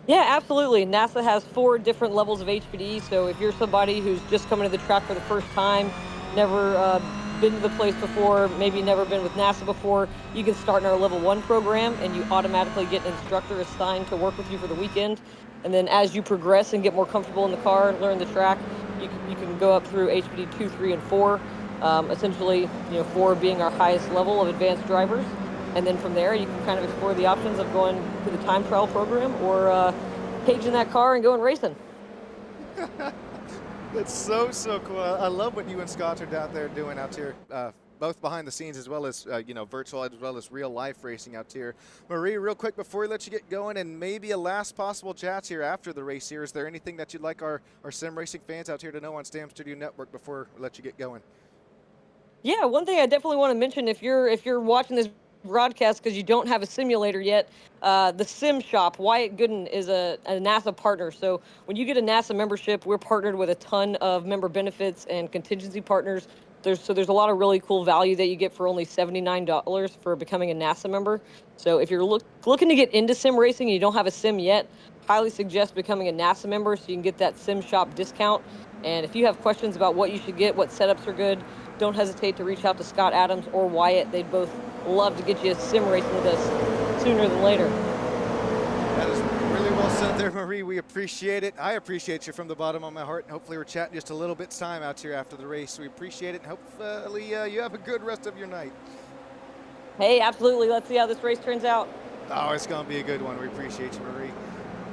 Yeah, absolutely. NASA has 4 different levels of HPD, so if you're somebody who's just coming to the track for the first time, never been to the place before, maybe never been with NASA before, you can start in our level 1 program and you automatically get an instructor assigned to work with you for the weekend. And then as you progress and get more comfortable in the car, learn the track, you can go up through HPD 2, 3, and 4. Essentially, 4 being our highest level of advanced drivers. And then from there, you can kind of explore the options of going to the time trial program or caging that car and going racing. That's so cool. I love what you and Scott are out there doing out here, both behind the scenes as well as virtual as well as real life racing out here. Marie, real quick before we let you get going, and maybe a last possible chat here after the race here, is there anything that you'd like our sim racing fans out here to know on Stam Studio Network before we let you get going? Yeah, one thing I definitely want to mention, if you're watching this broadcast because you don't have a simulator yet, the Sim Shop, Wyatt Gooden is a NASA partner. So when you get a NASA membership, we're partnered with a ton of member benefits and contingency partners. There's a lot of really cool value that you get for only $79 for becoming a NASA member. So if you're looking to get into sim racing and you don't have a sim yet, highly suggest becoming a NASA member so you can get that Sim Shop discount. And if you have questions about what you should get, what setups are good, don't hesitate to reach out to Scott Adams or Wyatt. They'd both love to get you sim racing with us sooner than later. That is really well said there, Marie. We appreciate it. I appreciate you from the bottom of my heart. And hopefully we're chatting just a little bit time out here after the race. We appreciate it. And hopefully you have a good rest of your night. Hey, absolutely. Let's see how this race turns out. Oh, it's going to be a good one. We appreciate you, Marie.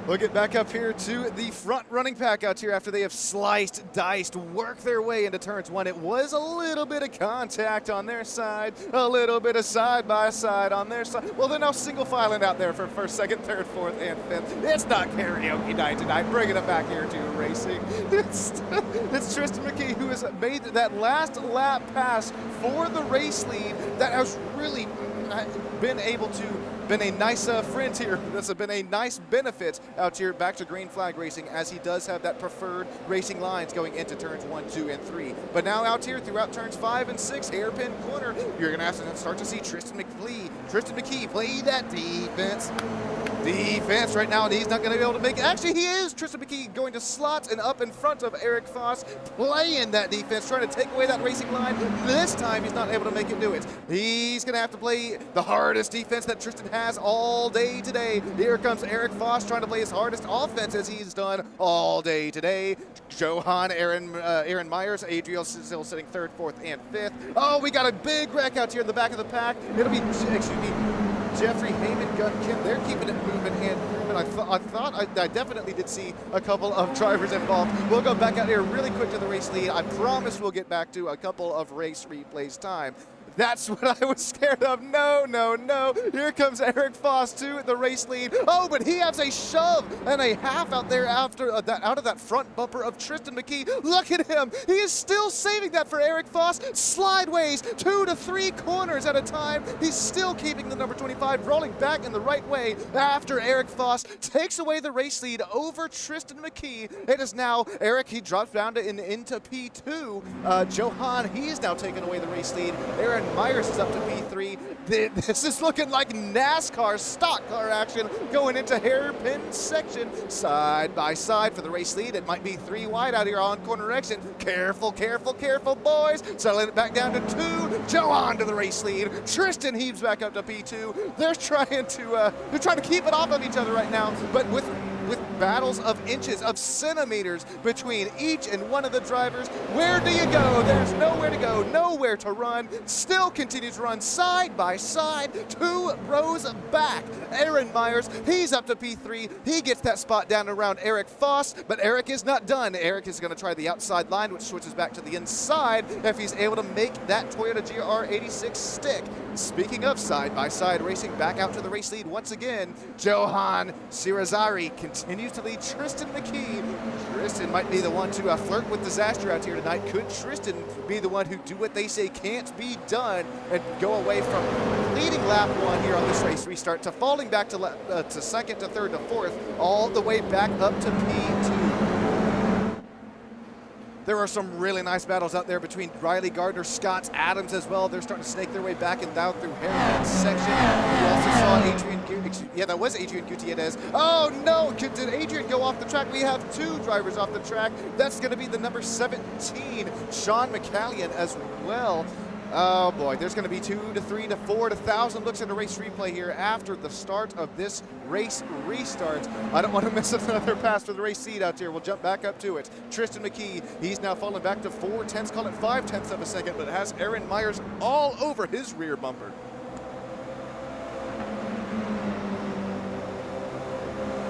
We'll get back up here to the front running pack out here after they have sliced, diced, worked their way into turns 1. It was a little bit of contact on their side, a little bit of side-by-side on their side. Well, they're now single filing out there for first, second, third, fourth, and fifth. It's not karaoke night tonight. Bringing it back here to racing. It's Tristan McKee who has made that last lap pass for the race lead that has really been a nice friend here. That's been a nice benefit out here back to Green Flag Racing, as he does have that preferred racing lines going into turns 1, 2, and 3. But now out here throughout turns 5 and 6, hairpin corner, you're going to have to start to see Tristan McKee play that defense right now, and he's not going to be able to make it. Actually, he is. Tristan McKee going to slot and up in front of Eric Foss, playing that defense, trying to take away that racing line. This time, he's not able to make it do it. He's going to have to play the hardest defense that Tristan has all day today. Here comes Eric Foss trying to play his hardest offense as he's done all day today. Johan, Aaron Myers, Adriel still sitting 3rd, 4th, and 5th. Oh, we got a big wreck out here in the back of the pack. It'll be, Jeffrey, Heyman, Gunn, Kim, they're keeping it moving and moving. I definitely did see a couple of drivers involved. We'll go back out here really quick to the race lead. I promise we'll get back to a couple of race replays time. That's what I was scared of. No. Here comes Eric Foss to the race lead. Oh, but he has a shove and a half out there after out of that front bumper of Tristan McKee. Look at him. He is still saving that for Eric Foss. Slideways, 2 to 3 corners at a time. He's still keeping the number 25 rolling back in the right way after Eric Foss takes away the race lead over Tristan McKee. It is now Eric. He drops down into P2. Johan, he's now taken away the race lead. Aaron Myers is up to P3. This is looking like NASCAR stock car action going into hairpin section. Side by side for the race lead. It might be 3 wide out here on corner exit. Careful, boys. Settling it back down to 2. Johan to the race lead. Tristan heaves back up to P2. They're trying to keep it off of each other right now, but with battles of inches, of centimeters between each and one of the drivers. Where do you go? There's nowhere to go, nowhere to run. Still continues to run side by side, 2 rows back. Aaron Myers, he's up to P3. He gets that spot down around Eric Foss, but Eric is not done. Eric is going to try the outside line, which switches back to the inside if he's able to make that Toyota GR86 stick. Speaking of side-by-side racing, back out to the race lead once again. Johan Sirazari continues to lead Tristan McKee. Tristan might be the one to flirt with disaster out here tonight. Could Tristan be the one who do what they say can't be done and go away from leading lap 1 here on this race restart to falling back to 2nd to 3rd to 4th, all the way back up to P2. There are some really nice battles out there between Riley Gardner, Scott Adams as well. They're starting to snake their way back and down through hairpin section. We also saw that was Adrian Gutierrez. Oh no, did Adrian go off the track? We have 2 drivers off the track. That's going to be the number 17, Sean McCallion as well. Oh boy, there's going to be 2 to 3 to 4 to 1,000 looks at a race replay here after the start of this race restart. I don't want to miss another pass for the race seat out here. We'll jump back up to it. Tristan McKee, he's now fallen back to 4/10, call it 5/10 of a second, but has Aaron Myers all over his rear bumper.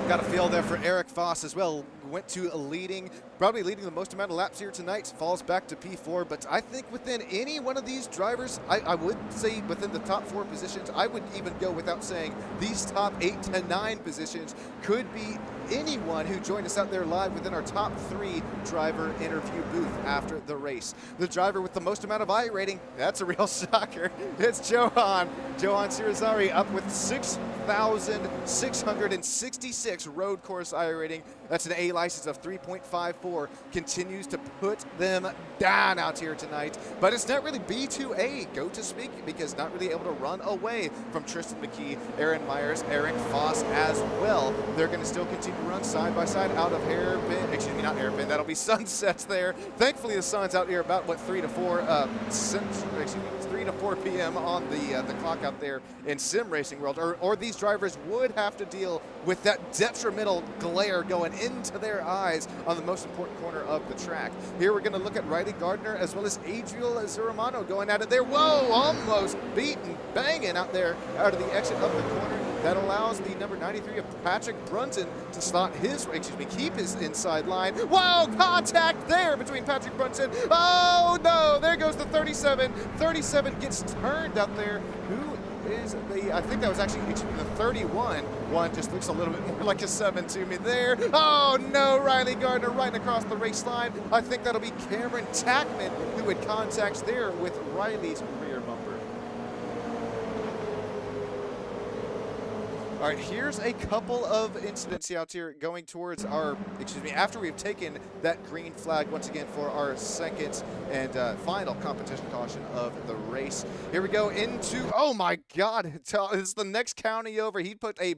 Got a feel there for Eric Foss as well. Went to probably leading the most amount of laps here tonight, falls back to P4, but I think within any one of these drivers, I would say within the top 4 positions, I would even go without saying these top 8 to 9 positions could be anyone who joined us out there live within our top 3 driver interview booth after the race. The driver with the most amount of iRating, that's a real shocker. It's Johan Sirazari up with 6,666 road course iRating. That's an A license of 3.54. Continues to put them down out here tonight. But it's not really B2A, go to speak, because not really able to run away from Tristan McKee, Aaron Myers, Eric Foss as well. They're going to still continue to run side by side out of hairpin, excuse me, not hairpin, that'll be sunsets there. Thankfully the sun's out here about, what, 3 to 4 p.m. on the clock out there in sim racing world, or these drivers would have to deal with that detrimental glare going into their eyes on the most important corner of the track. Here we're going to look at Riley Gardner as well as Adriel Zuramano going at it there. Whoa, almost beaten, banging out there out of the exit of the corner. That allows the number 93 of Patrick Brunson to keep his inside line. Whoa, contact there between Patrick Brunson. Oh no, there goes the 37. 37 gets turned out there. Who is I think that was actually the 31. One just looks a little bit more like a 7 to me there. Oh no, Riley Gardner right across the race line. I think that'll be Cameron Tackman who would contact there with Riley's rear bumper. All right, here's a couple of incidents out here going towards our, after we've taken that green flag once again for our second and final competition caution of the race. Here we go into, oh my God, it's the next county over. He put a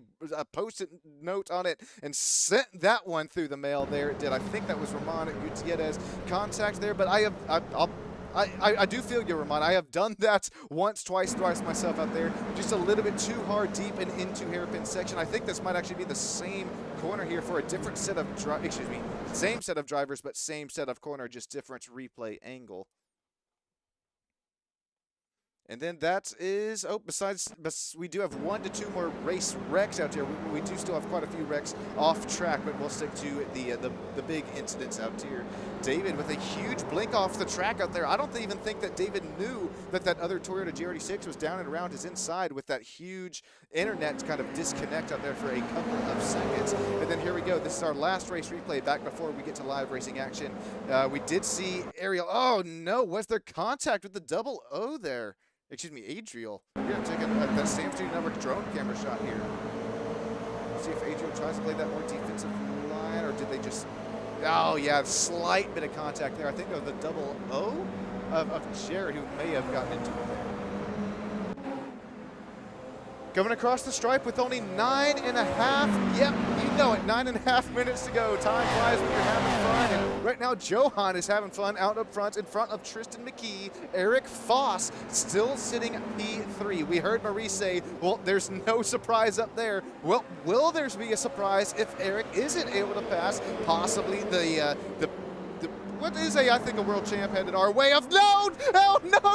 post-it note on it and sent that one through the mail there. I think that was Roman Gutierrez contact there, but I do feel you, Ramon. I have done that once, twice myself out there. Just a little bit too hard deep and into hairpin section. I think this might actually be the same corner here for a different set of same set of drivers, but same set of corner, just different replay angle. And then that is, we do have 1 to 2 more race wrecks out here. We do still have quite a few wrecks off track, but we'll stick to the big incidents out here. David with a huge blink off the track out there. I don't even think that David knew that other Toyota GR86 was down and around his inside with that huge internet kind of disconnect out there for a couple of seconds. And then here we go. This is our last race replay back before we get to live racing action. We did see Ariel. Oh no, was there contact with the double O there? Adriel. We're going to take that same Studio Network drone camera shot here. See if Adriel tries to play that more defensive line, or did they just... Oh, yeah, slight bit of contact there. I think of the double O of Jared, who may have gotten into it there. Coming across the stripe with only 9.5, yep, you know it, 9.5 minutes to go. Time flies when you're having fun, and right now Johan is having fun out up front in front of Tristan McKee. Eric Foss still sitting P3. We heard Marie say, well, there's no surprise up there. Well, will there be a surprise if Eric isn't able to pass possibly what is I think a world champ headed our way of, no,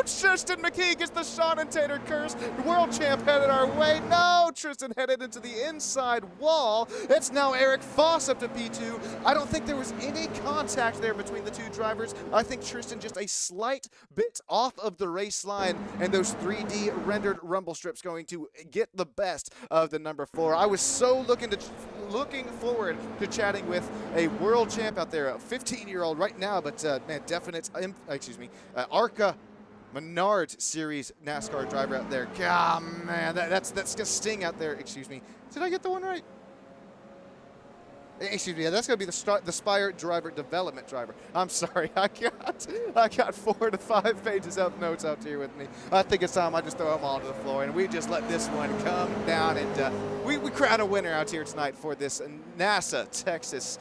Tristan McKee gets the Sean and Tater curse. World champ headed our way, no, Tristan headed into the inside wall. It's now Eric Foss up to P2. I don't think there was any contact there between the two drivers. I think Tristan just a slight bit off of the race line, and those 3D rendered rumble strips going to get the best of the number 4. I was so looking forward to chatting with a world champ out there, a 15-year-old right now, but man, definite, ARCA Menard Series NASCAR driver out there. God, man, that's gonna sting out there. Excuse me. Did I get the one right? Excuse me. Yeah, that's gonna be the Spire driver development driver. I'm sorry. I got 4 to 5 pages of notes out here with me. I think it's time I just throw them all to the floor, and we just let this one come down, and we crown a winner out here tonight for this NASA Texas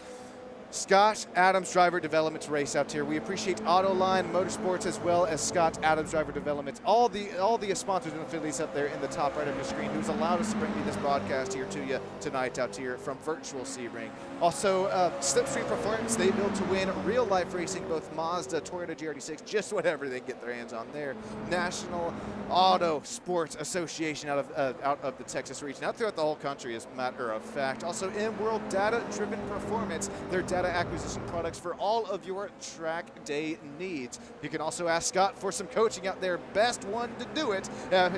Scott Adams Driver Development race out here. We appreciate Ottoline Motorsports as well as Scott Adams Driver Development, all the sponsors and affiliates up there in the top right of your screen, who's allowed us to bring you this broadcast here to you tonight out here from virtual Sebring. Also, Slipstream Performance, they build to win real life racing, both Mazda, Toyota GR86, just whatever they get their hands on there. National Auto Sports Association out of the Texas region, out throughout the whole country as a matter of fact. Also, in World Data Driven Performance, their data acquisition products for all of your track day needs. You can also ask Scott for some coaching out there. Best one to do it.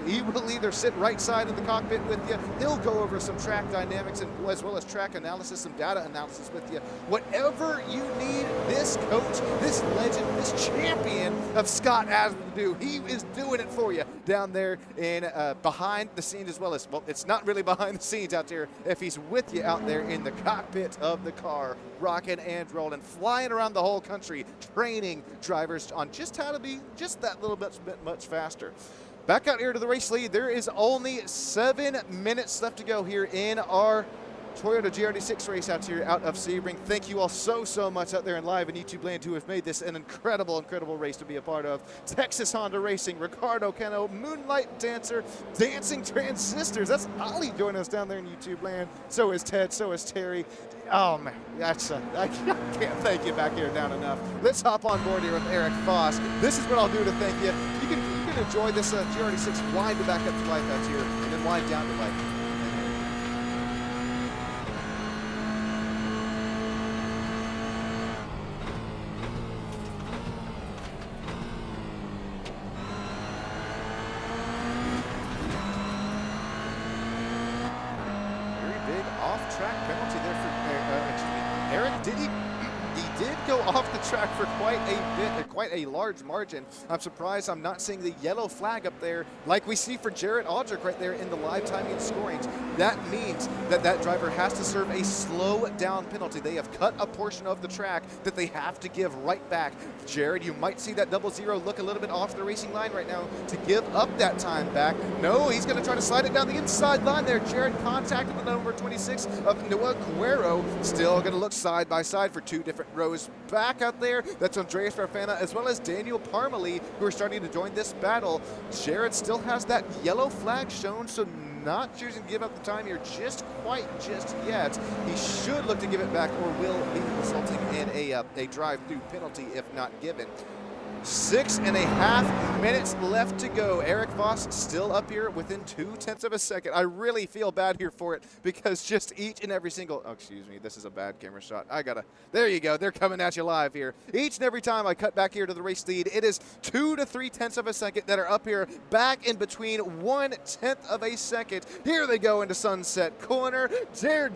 He will either sit right side of the cockpit with you. He'll go over some track dynamics and as well as track analysis, some data analysis with you. Whatever you need this coach, this legend, this champion of Scott Adams to do, he is doing it for you down there in behind the scenes as well as, well, it's not really behind the scenes out there if he's with you out there in the cockpit of the car, rocking and rolling, flying around the whole country, training drivers on just how to be just that little bit much faster. Back out here to the race lead, there is only 7 minutes left to go here in our Toyota GR86 race out here out of Sebring. Thank you all so much out there in live and YouTube land who have made this an incredible race to be a part of. Texas Honda Racing, Ricardo Cano, Moonlight Dancer, Dancing Transistors. That's Ollie joining us down there in YouTube land. So is Ted, so is Terry. Oh man, that's I can't thank you back here down enough. Let's hop on board here with Eric Foss. This is what I'll do to thank you. You can enjoy this GR86 wind back up to life out here and then wind down to life. Off-track penalty there for Eric. He did go off the track for quite a large margin. I'm surprised I'm not seeing the yellow flag up there like we see for Jared Aldrich right there in the live timing and scorings. That means that driver has to serve a slow down penalty. They have cut a portion of the track that they have to give right back. Jared, you might see that 00 look a little bit off the racing line right now to give up that time back. No, he's going to try to slide it down the inside line there. Jared contacted the number 26 of Noah Cuero. Still going to look side by side for 2 different rows back out there. That's Andreas Farfana as well as Daniel Parmalee who are starting to join this battle. Jared still has that yellow flag shown, so not choosing to give up the time here just yet. He should look to give it back or will be resulting in a drive-through penalty if not given. 6.5 minutes left to go. Eric Voss still up here within 0.2 of a second. I really feel bad here for it because just each and every single, oh, excuse me, this is a bad camera shot. There you go. They're coming at you live here. Each and every time I cut back here to the race lead, it is 2 to 3/10 of a second that are up here back in between 1/10 of a second. Here they go into Sunset Corner. Johan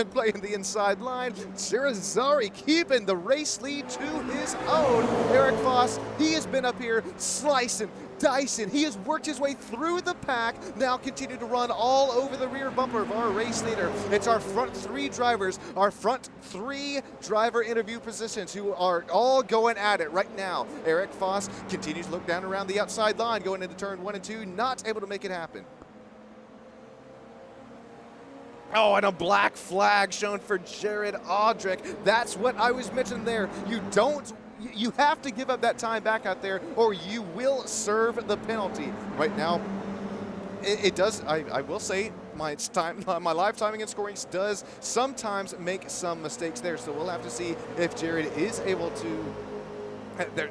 playing the inside line. Shirazari keeping the race lead to his own. Eric Voss, he has been up here slicing, dicing. He has worked his way through the pack, now continue to run all over the rear bumper of our race leader. It's our front 3 drivers, our front 3 driver interview positions who are all going at it right now. Eric Voss continues to look down around the outside line, going into turn 1 and 2, not able to make it happen. Oh, and a black flag shown for Jared Aldrich. That's what I was mentioning there. You have to give up that time back out there or you will serve the penalty. Right now, it does, I will say, my live timing and scoring does sometimes make some mistakes there. So we'll have to see if Jared is able to.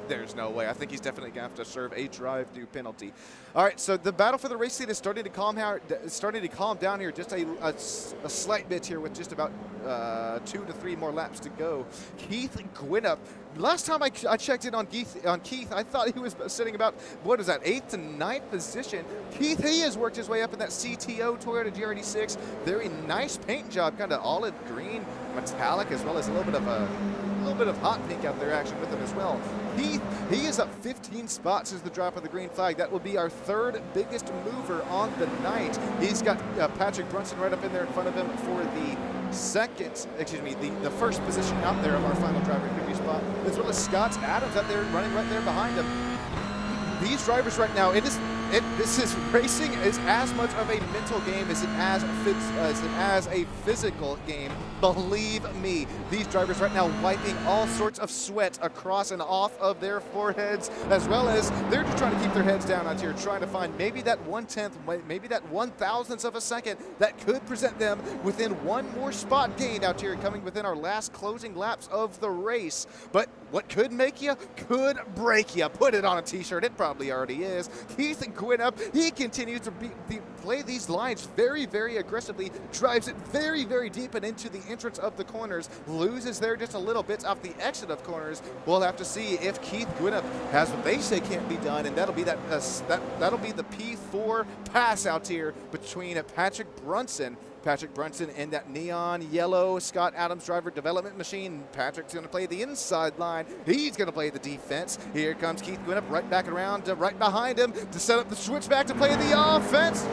There's no way. I think he's definitely going to have to serve a drive-through penalty. All right, so the battle for the race lead is starting to calm down here just a slight bit here with just about 2 to 3 more laps to go. Keith Gwinnett. Last time I checked in on Keith, I thought he was sitting about, what is that, 8th to 9th position. Keith, he has worked his way up in that CTO Toyota GR86. Very nice paint job, kind of olive green, metallic, as well as a little bit of hot pink out there action with him as well. He is up 15 spots as the drop of the green flag. That will be our 3rd biggest mover on the night. He's got Patrick Brunson right up in there in front of him for the first position out there of our final driver interview spot, as well as Scott Adams out there running right there behind him. These drivers right now, it is This is racing is as much of a mental game as it as a physical game. Believe me, these drivers right now wiping all sorts of sweat across and off of their foreheads, as well as they're just trying to keep their heads down out here, trying to find maybe that 1/10, maybe that 1,000th of a second that could present them within one more spot gained out here, coming within our last closing laps of the race. But what could make you could break you. Put it on a t-shirt. It probably already is. Keith Gwinnett, he continues to play these lines very, very aggressively, drives it very, very deep and into the entrance of the corners, loses there just a little bit off the exit of corners. We'll have to see if Keith Gwinnett has what they say can't be done, and that'll be that'll be the P4 pass out here between Patrick Brunson in that neon yellow Scott Adams driver development machine. Patrick's going to play the inside line. He's going to play the defense. Here comes Keith Gwinnett right back around, right behind him to set up the switchback to play the offense.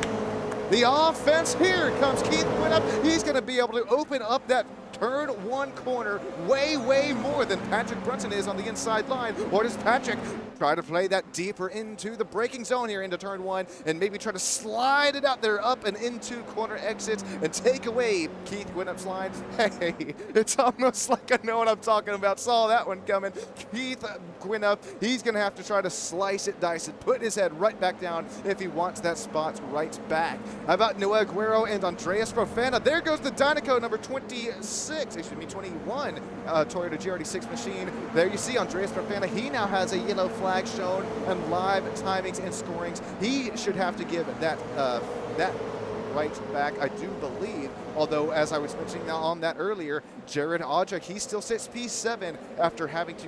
The offense, here comes Keith Gwinnett. He's going to be able to open up that turn one corner way, way more than Patrick Brunson is on the inside line. Or does Patrick try to play that deeper into the braking zone here into turn one and maybe try to slide it out there up and into corner exits and take away Keith Gwinnett's line? Hey, it's almost like I know what I'm talking about. Saw that one coming. Keith Gwinnett, he's going to have to try to slice it, dice it, put his head right back down if he wants that spot right back. How about Noah Aguero and Andreas Profana? There goes the Dynaco number 21 Toyota GR86 machine. There you see Andreas Profana. He now has a yellow flag shown and live timings and scorings. He should have to give that right back, I do believe. Although, as I was mentioning on that earlier, Jared Odrick, he still sits P7 after having to,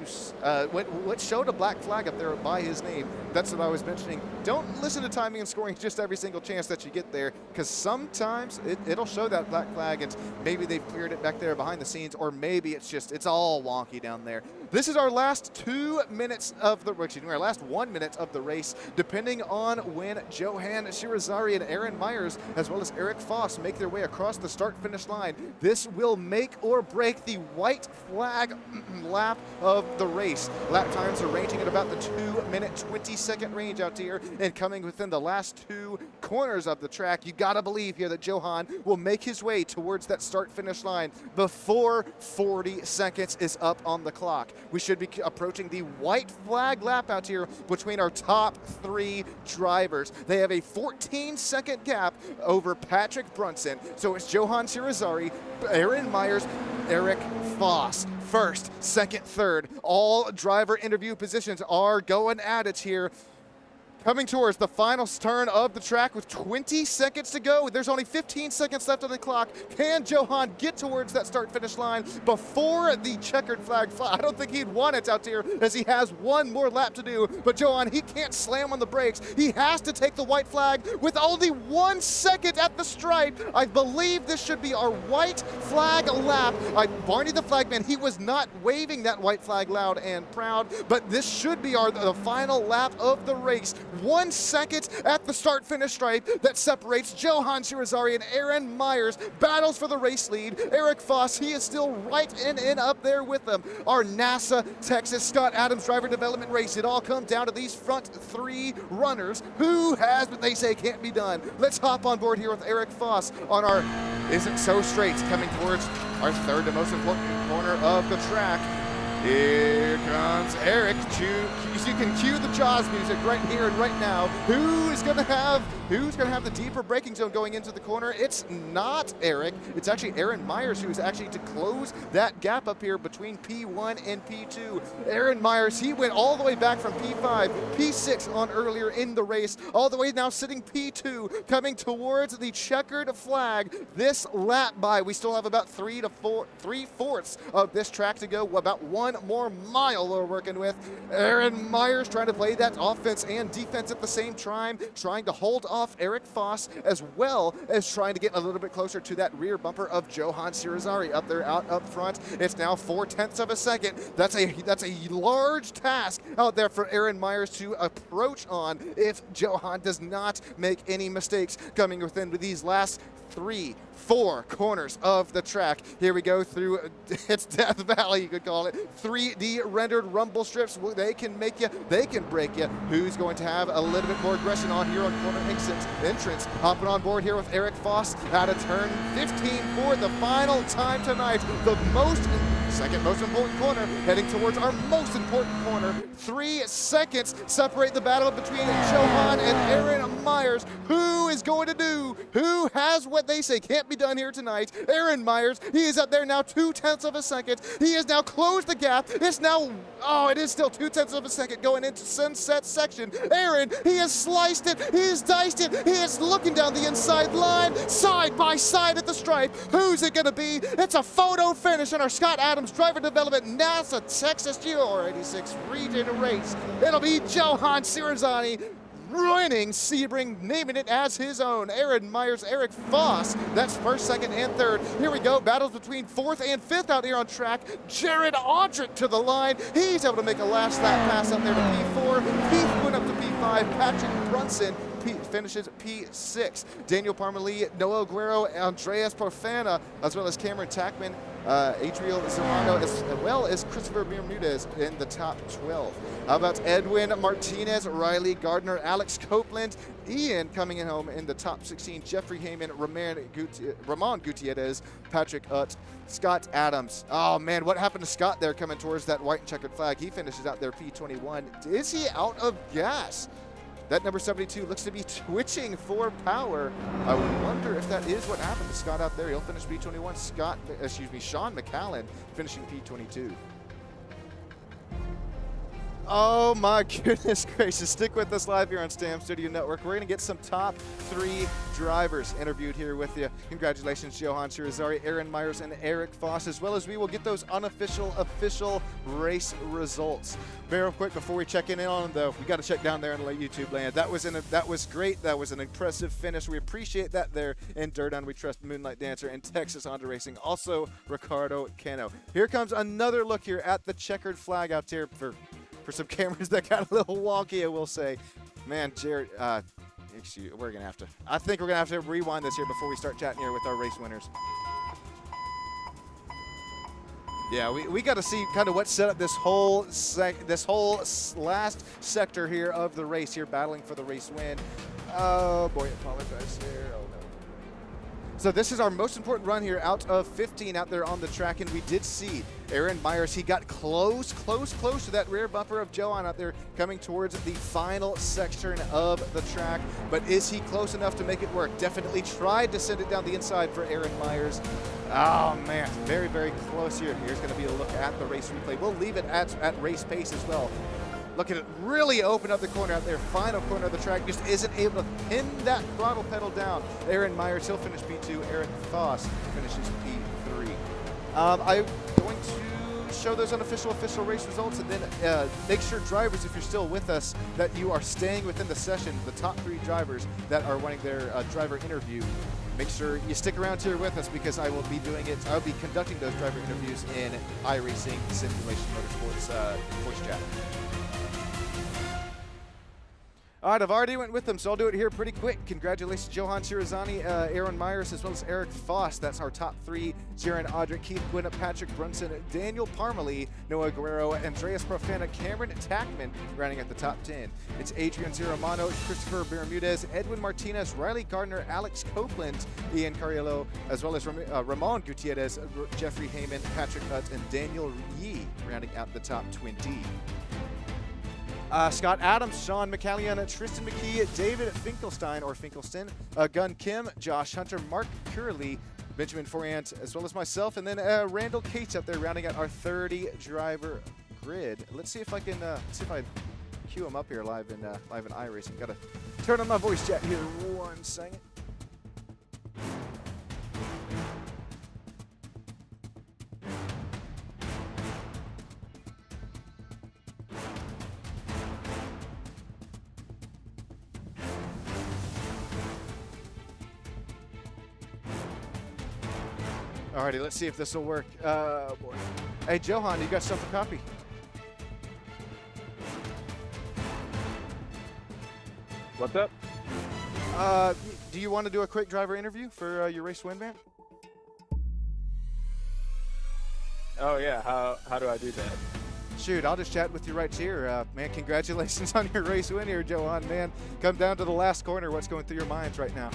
what showed a black flag up there by his name. That's what I was mentioning. Don't listen to timing and scoring just every single chance that you get there, because sometimes it'll show that black flag and maybe they've cleared it back there behind the scenes, or maybe it's all wonky down there. This is our last 2 minutes of the, excuse me, our last 1 minute of the race, depending on when Johan Shirazari and Aaron Myers, as well as Eric Foss, make their way across the start-finish line. This will make or break the white flag lap of the race. Lap times are ranging at about the 2-minute 20-second range out here, and coming within the last two corners of the track. You gotta believe here that Johan will make his way towards that start-finish line before 40 seconds is up on the clock. We should be approaching the white flag lap out here between our top three drivers. They have a 14-second gap over Patrick Brunson. So it's Johan Shirazari, Aaron Myers, Eric Foss. First, second, third. All driver interview positions are going at it here. Coming towards the final turn of the track with 20 seconds to go. There's only 15 seconds left on the clock. Can Johan get towards that start-finish line before the checkered flag fly? I don't think he'd want it out here, as he has one more lap to do. But Johan, he can't slam on the brakes. He has to take the white flag with only 1 second at the stripe. I believe this should be our white flag lap. Barney the flagman, he was not waving that white flag loud and proud, but this should be the final lap of the race. 1 second at the start-finish stripe that separates Johan Shirazari and Aaron Myers. Battles for the race lead. Eric Foss, he is still right in up there with them. Our NASA Texas Scott Adams driver development race. It all comes down to these front three runners. Who has what they say can't be done? Let's hop on board here with Eric Foss on our Isn't So Straight, coming towards our third and most important corner of the track. Here comes Eric. You can cue the Jaws music right here and right now. Who's gonna have the deeper braking zone going into the corner? It's not Eric. It's actually Aaron Myers, who is actually to close that gap up here between P1 and P2. Aaron Myers, he went all the way back from P5, P6 on earlier in the race, all the way now sitting P2, coming towards the checkered flag. This lap by, we still have about 3/4 of this track to go, about 1 more mile we're working with. Aaron Myers trying to play that offense and defense at the same time, trying to hold off Eric Foss, as well as trying to get a little bit closer to that rear bumper of Johan Shirazari up there out up front. It's now 4/10 of a second. That's a large task out there for Aaron Myers to approach on if Johan does not make any mistakes coming within these last 3, 4 corners of the track. Here we go through, it's Death Valley, you could call it. 3D rendered rumble strips. They can make you, they can break you. Who's going to have a little bit more aggression on here on corner entrance? Hopping on board here with Eric Foss out of turn 15 for the final time tonight. The second most important corner, heading towards our most important corner. 3 seconds separate the battle between Johan and Aaron Myers. Who is going to do? Who has what they say can't be done here tonight? Aaron Myers, he is up there now 0.2 of a second. He has now closed the gap. It's now, it is still 0.2 of a second going into sunset section. Aaron, he has sliced it. He has diced it. He is looking down the inside line, side by side at the stripe. Who's it going to be? It's a photo finish in our Scott Adams Driver Development NASA Texas GR86 region race. It'll be Johan Ciarzani winning Sebring, naming it as his own. Aaron Myers, Eric Foss, that's first, second, and third. Here we go, battles between 4th and 5th out here on track. Jared Audrick to the line. He's able to make a last lap pass up there to P4. Keith went up to P5. Patrick Brunson finishes P6. Daniel Parmalee, Noel Guerrero, Andreas Profana, as well as Cameron Tackman, Adriel Zerano, as well as Christopher Bermudez in the top 12. How about Edwin Martinez, Riley Gardner, Alex Copeland, Ian coming in home in the top 16, Jeffrey Heyman, Ramon Gutierrez, Patrick Utt, Scott Adams. Oh man, what happened to Scott there coming towards that white and checkered flag? He finishes out there P21. Is he out of gas? That number 72 looks to be twitching for power. I wonder if that is what happened to Scott out there. He'll finish P21. Sean McCallan finishing P22. Oh my goodness gracious. Stick with us live here on Stam Studio Network. We're going to get some top 3 drivers interviewed here with you. Congratulations, Johan Ciarzani, Aaron Myers, and Eric Foss, as well as we will get those unofficial, official race results. Very quick, before we check in on them, though, we got to check down there in YouTube land. That was great. That was an impressive finish. We appreciate that there in Dirt On We Trust, Moonlight Dancer, and Texas Honda Racing. Also, Ricardo Cano. Here comes another look here at the checkered flag out there for some cameras that got a little wonky, I will say. Man, Jared, I think we're going to have to rewind this here before we start chatting here with our race winners. Yeah, we got to see kind of what set up this whole last sector here of the race here, battling for the race win. Oh boy, apologize here. Oh no. So this is our most important run here out of 15 out there on the track, and we did see Aaron Myers. He got close to that rear bumper of Johan out there coming towards the final section of the track. But is he close enough to make it work? Definitely tried to send it down the inside for Aaron Myers. Oh man, very, very close here. Here's going to be a look at the race replay. We'll leave it at race pace as well. Look at it, really open up the corner out there. Final corner of the track, just isn't able to pin that throttle pedal down. Aaron Myers, he'll finish P2. Eric Foss finishes P3. I'm going to show those unofficial official race results, and then make sure, drivers, if you're still with us, that you are staying within the session. The top 3 drivers that are running their driver interview. Make sure you stick around here with us, because I will be doing it. I'll be conducting those driver interviews in iRacing Simulation Motorsports voice chat. All right, I've already went with them, so I'll do it here pretty quick. Congratulations, Johan Ciarzani, Aaron Myers, as well as Eric Foss. That's our top 3. Jaron Audrick, Keith Gwynn, Patrick Brunson, Daniel Parmalee, Noah Guerrero, Andreas Profana, Cameron Tackman, rounding at the top 10. It's Adrian Ziramano, Christopher Bermudez, Edwin Martinez, Riley Gardner, Alex Copeland, Ian Cariello, as well as Ramon Gutierrez, Jeffrey Heyman, Patrick Hutt, and Daniel Yee, rounding out the top 20. Scott Adams, Sean McCallion, Tristan McKee, David Finkelstein, Gun Kim, Josh Hunter, Mark Curley, Benjamin Forant, as well as myself, and then Randall Cates up there rounding out our 30-driver grid. Let's see if I can queue him up here live in iRacing. Got to turn on my voice chat here 1 second. Alrighty, let's see if this will work. Oh boy. Hey, Johan, you got stuff to copy? What's up? do you want to do a quick driver interview for your race win, man? Oh yeah, how do I do that? Shoot, I'll just chat with you right here. Man, congratulations on your race win here, Johan, man. Come down to the last corner. What's going through your minds right now?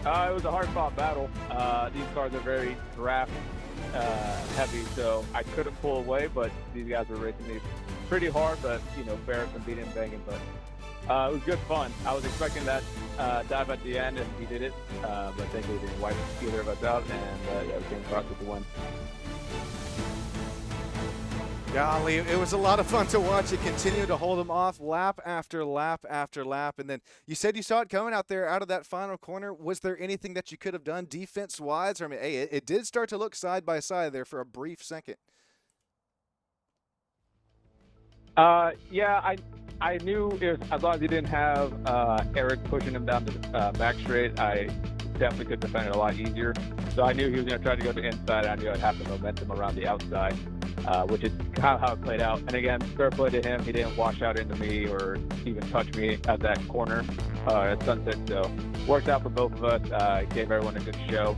It was a hard-fought battle. These cars are very draft heavy, so I couldn't pull away, but these guys were racing me pretty hard, but, you know, Ferris and beat him banging. But it was good fun. I was expecting that dive at the end, and he did it, but thankfully he didn't wipe either of us out, and yeah, we came across with the win. Golly, it was a lot of fun to watch. You continue to hold them off lap after lap after lap. And then you said you saw it coming out there out of that final corner. Was there anything that you could have done defense-wise? I mean, hey, it did start to look side by side there for a brief second. Yeah, I knew as long as he didn't have Eric pushing him down the back straight, I definitely could defend it a lot easier. So I knew he was going to try to go to the inside. I knew I'd have the momentum around the outside, which is kind of how it played out. And again, fair play to him. He didn't wash out into me or even touch me at that corner at Sunset. So worked out for both of us. Gave everyone a good show.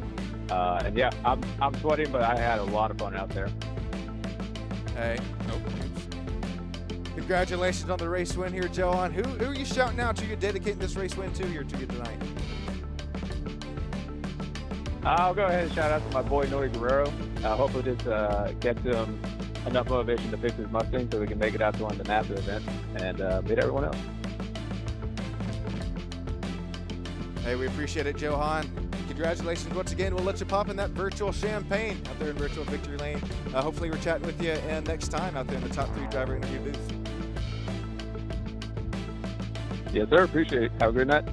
And yeah, I'm sweating, but I had a lot of fun out there. Hey, nope. Congratulations on the race win here, Johan. Who are you shouting out to? You're dedicating this race win to here to you tonight? I'll go ahead and shout out to my boy Noe Guerrero. Hopefully this gets him enough motivation to fix his Mustang so we can make it out to one of the NASA events and meet everyone else. Hey, we appreciate it, Johan. Congratulations once again. We'll let you pop in that virtual champagne out there in virtual victory lane. Hopefully we're chatting with you next time out there in the top 3 driver interview booth. Yes, sir. Appreciate it. Have a great night.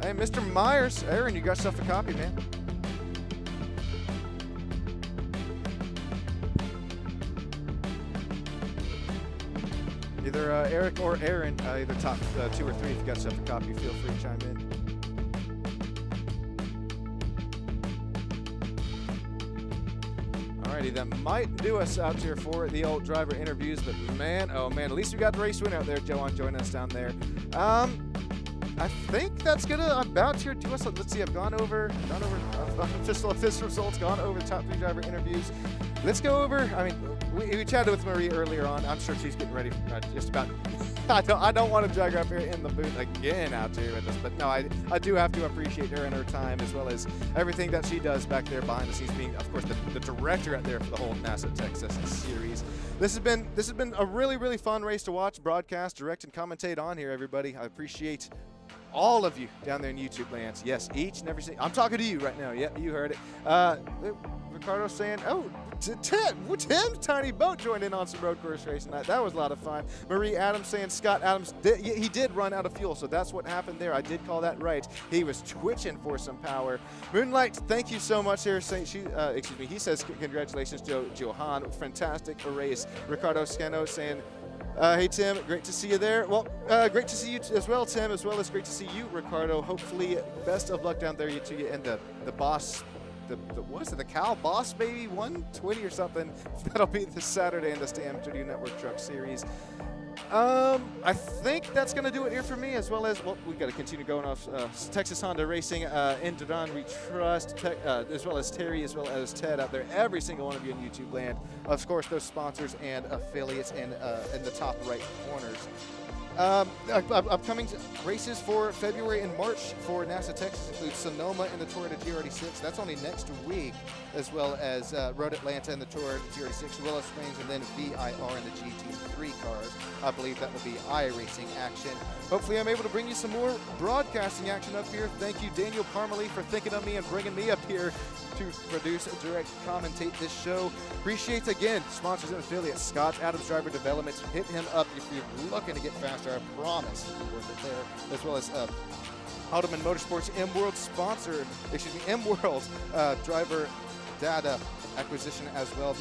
Hey, Mr. Myers. Aaron, you got yourself a copy, man. Either Eric or Aaron, either top 2 or 3, if you got yourself a copy, feel free to chime in. Alrighty, that might do us out here for the old driver interviews, but man, oh man, at least we got the race win out there. Johan joining us down there. I think that's gonna about here do us. Let's see, I've gone over official results, gone over the top 3 driver interviews. Let's go over. I mean, we chatted with Marie earlier on. I'm sure she's getting ready for just about. I don't want to drag her up here in the booth again out here with us, but no, I do have to appreciate her and her time as well as everything that she does back there behind the scenes, being of course the director out there for the whole NASA Texas series. This has been a really fun race to watch, broadcast, direct, and commentate on here, everybody. I appreciate all of you down there in YouTube lands. Yes, each and every single. I'm talking to you right now. Yep, you heard it. Ricardo saying, oh, Tim Tiny Boat joined in on some road course racing. That was a lot of fun. Marie Adams saying Scott Adams, he did run out of fuel, so that's what happened there. I did call that right. He was twitching for some power. Moonlight, thank you so much here. Saying he says congratulations, Johan. Fantastic race. Ricardo Scano saying, hey, Tim, great to see you there. Well, great to see you as well, Tim, as well as great to see you, Ricardo. Hopefully, best of luck down there to you and the boss. What is it? The Cal Boss Baby 120 or something. That'll be this Saturday in the Stam Studio Network Truck Series. I think that's going to do it here for me, as well as, well, we got to continue going off Texas Honda Racing, in Duran We Trust, as well as Terry, as well as Ted out there, every single one of you in YouTube land. Of course, those sponsors and affiliates in the top right corners. Upcoming races for February and March for NASA Texas include Sonoma and the Toyota GR86. That's only next week, as well as Road Atlanta and the Toyota GR86, Willow Springs, and then VIR and the GT3 cars. I believe that will be iRacing action. Hopefully I'm able to bring you some more broadcasting action up here. Thank you, Daniel Parmalee, for thinking of me and bringing me up here to produce and direct commentate this show. Appreciate, again, sponsors and affiliates, Scott Adams Driver Development. Hit him up if you're looking to get faster. I promise it'll be worth it there. As well as Ottoline Motorsport's M-World sponsor, M-World driver data acquisition as well.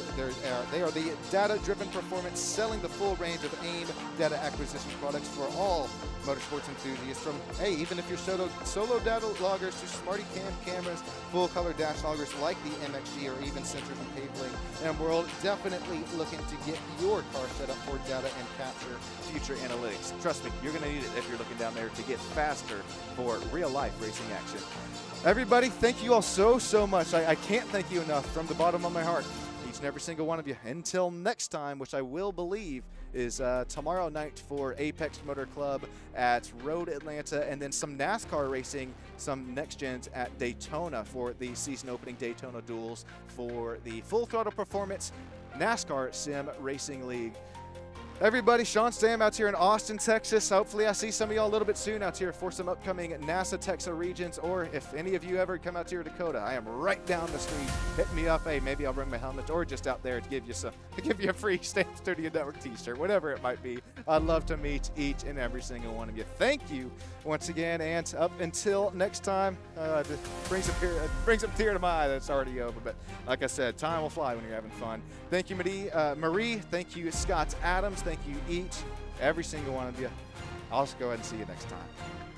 They are the data-driven performance, selling the full range of AIM data acquisition products for all motorsports enthusiasts. From, hey, even if you're solo data loggers to Smarty Cam cameras, full color dash loggers like the MXG, or even sensors and cabling. And we're definitely looking to get your car set up for data and capture future analytics. Trust me, you're going to need it if you're looking down there to get faster for real-life racing action. Everybody, thank you all so much. I can't thank you enough from the bottom of my heart, each and every single one of you. Until next time, which I will believe is tomorrow night for Apex Motor Club at Road Atlanta, and then some NASCAR racing, some next gens at Daytona for the season opening Daytona duels for the Full Throttle Performance NASCAR Sim Racing League. Everybody, Sean Sam out here in Austin, Texas. Hopefully I see some of y'all a little bit soon out here for some upcoming NASA Texas regions, or if any of you ever come out here to Dakota, I am right down the street. Hit me up. Hey, maybe I'll bring my helmet, or just out there to give you a free Stamp Studio Network t-shirt, whatever it might be. I'd love to meet each and every single one of you. Thank you once again, and up until next time, it brings a tear to my eye that it's already over, but like I said, time will fly when you're having fun. Thank you, Marie. Thank you, Scott Adams. Thank you each, every single one of you. I'll just go ahead and see you next time.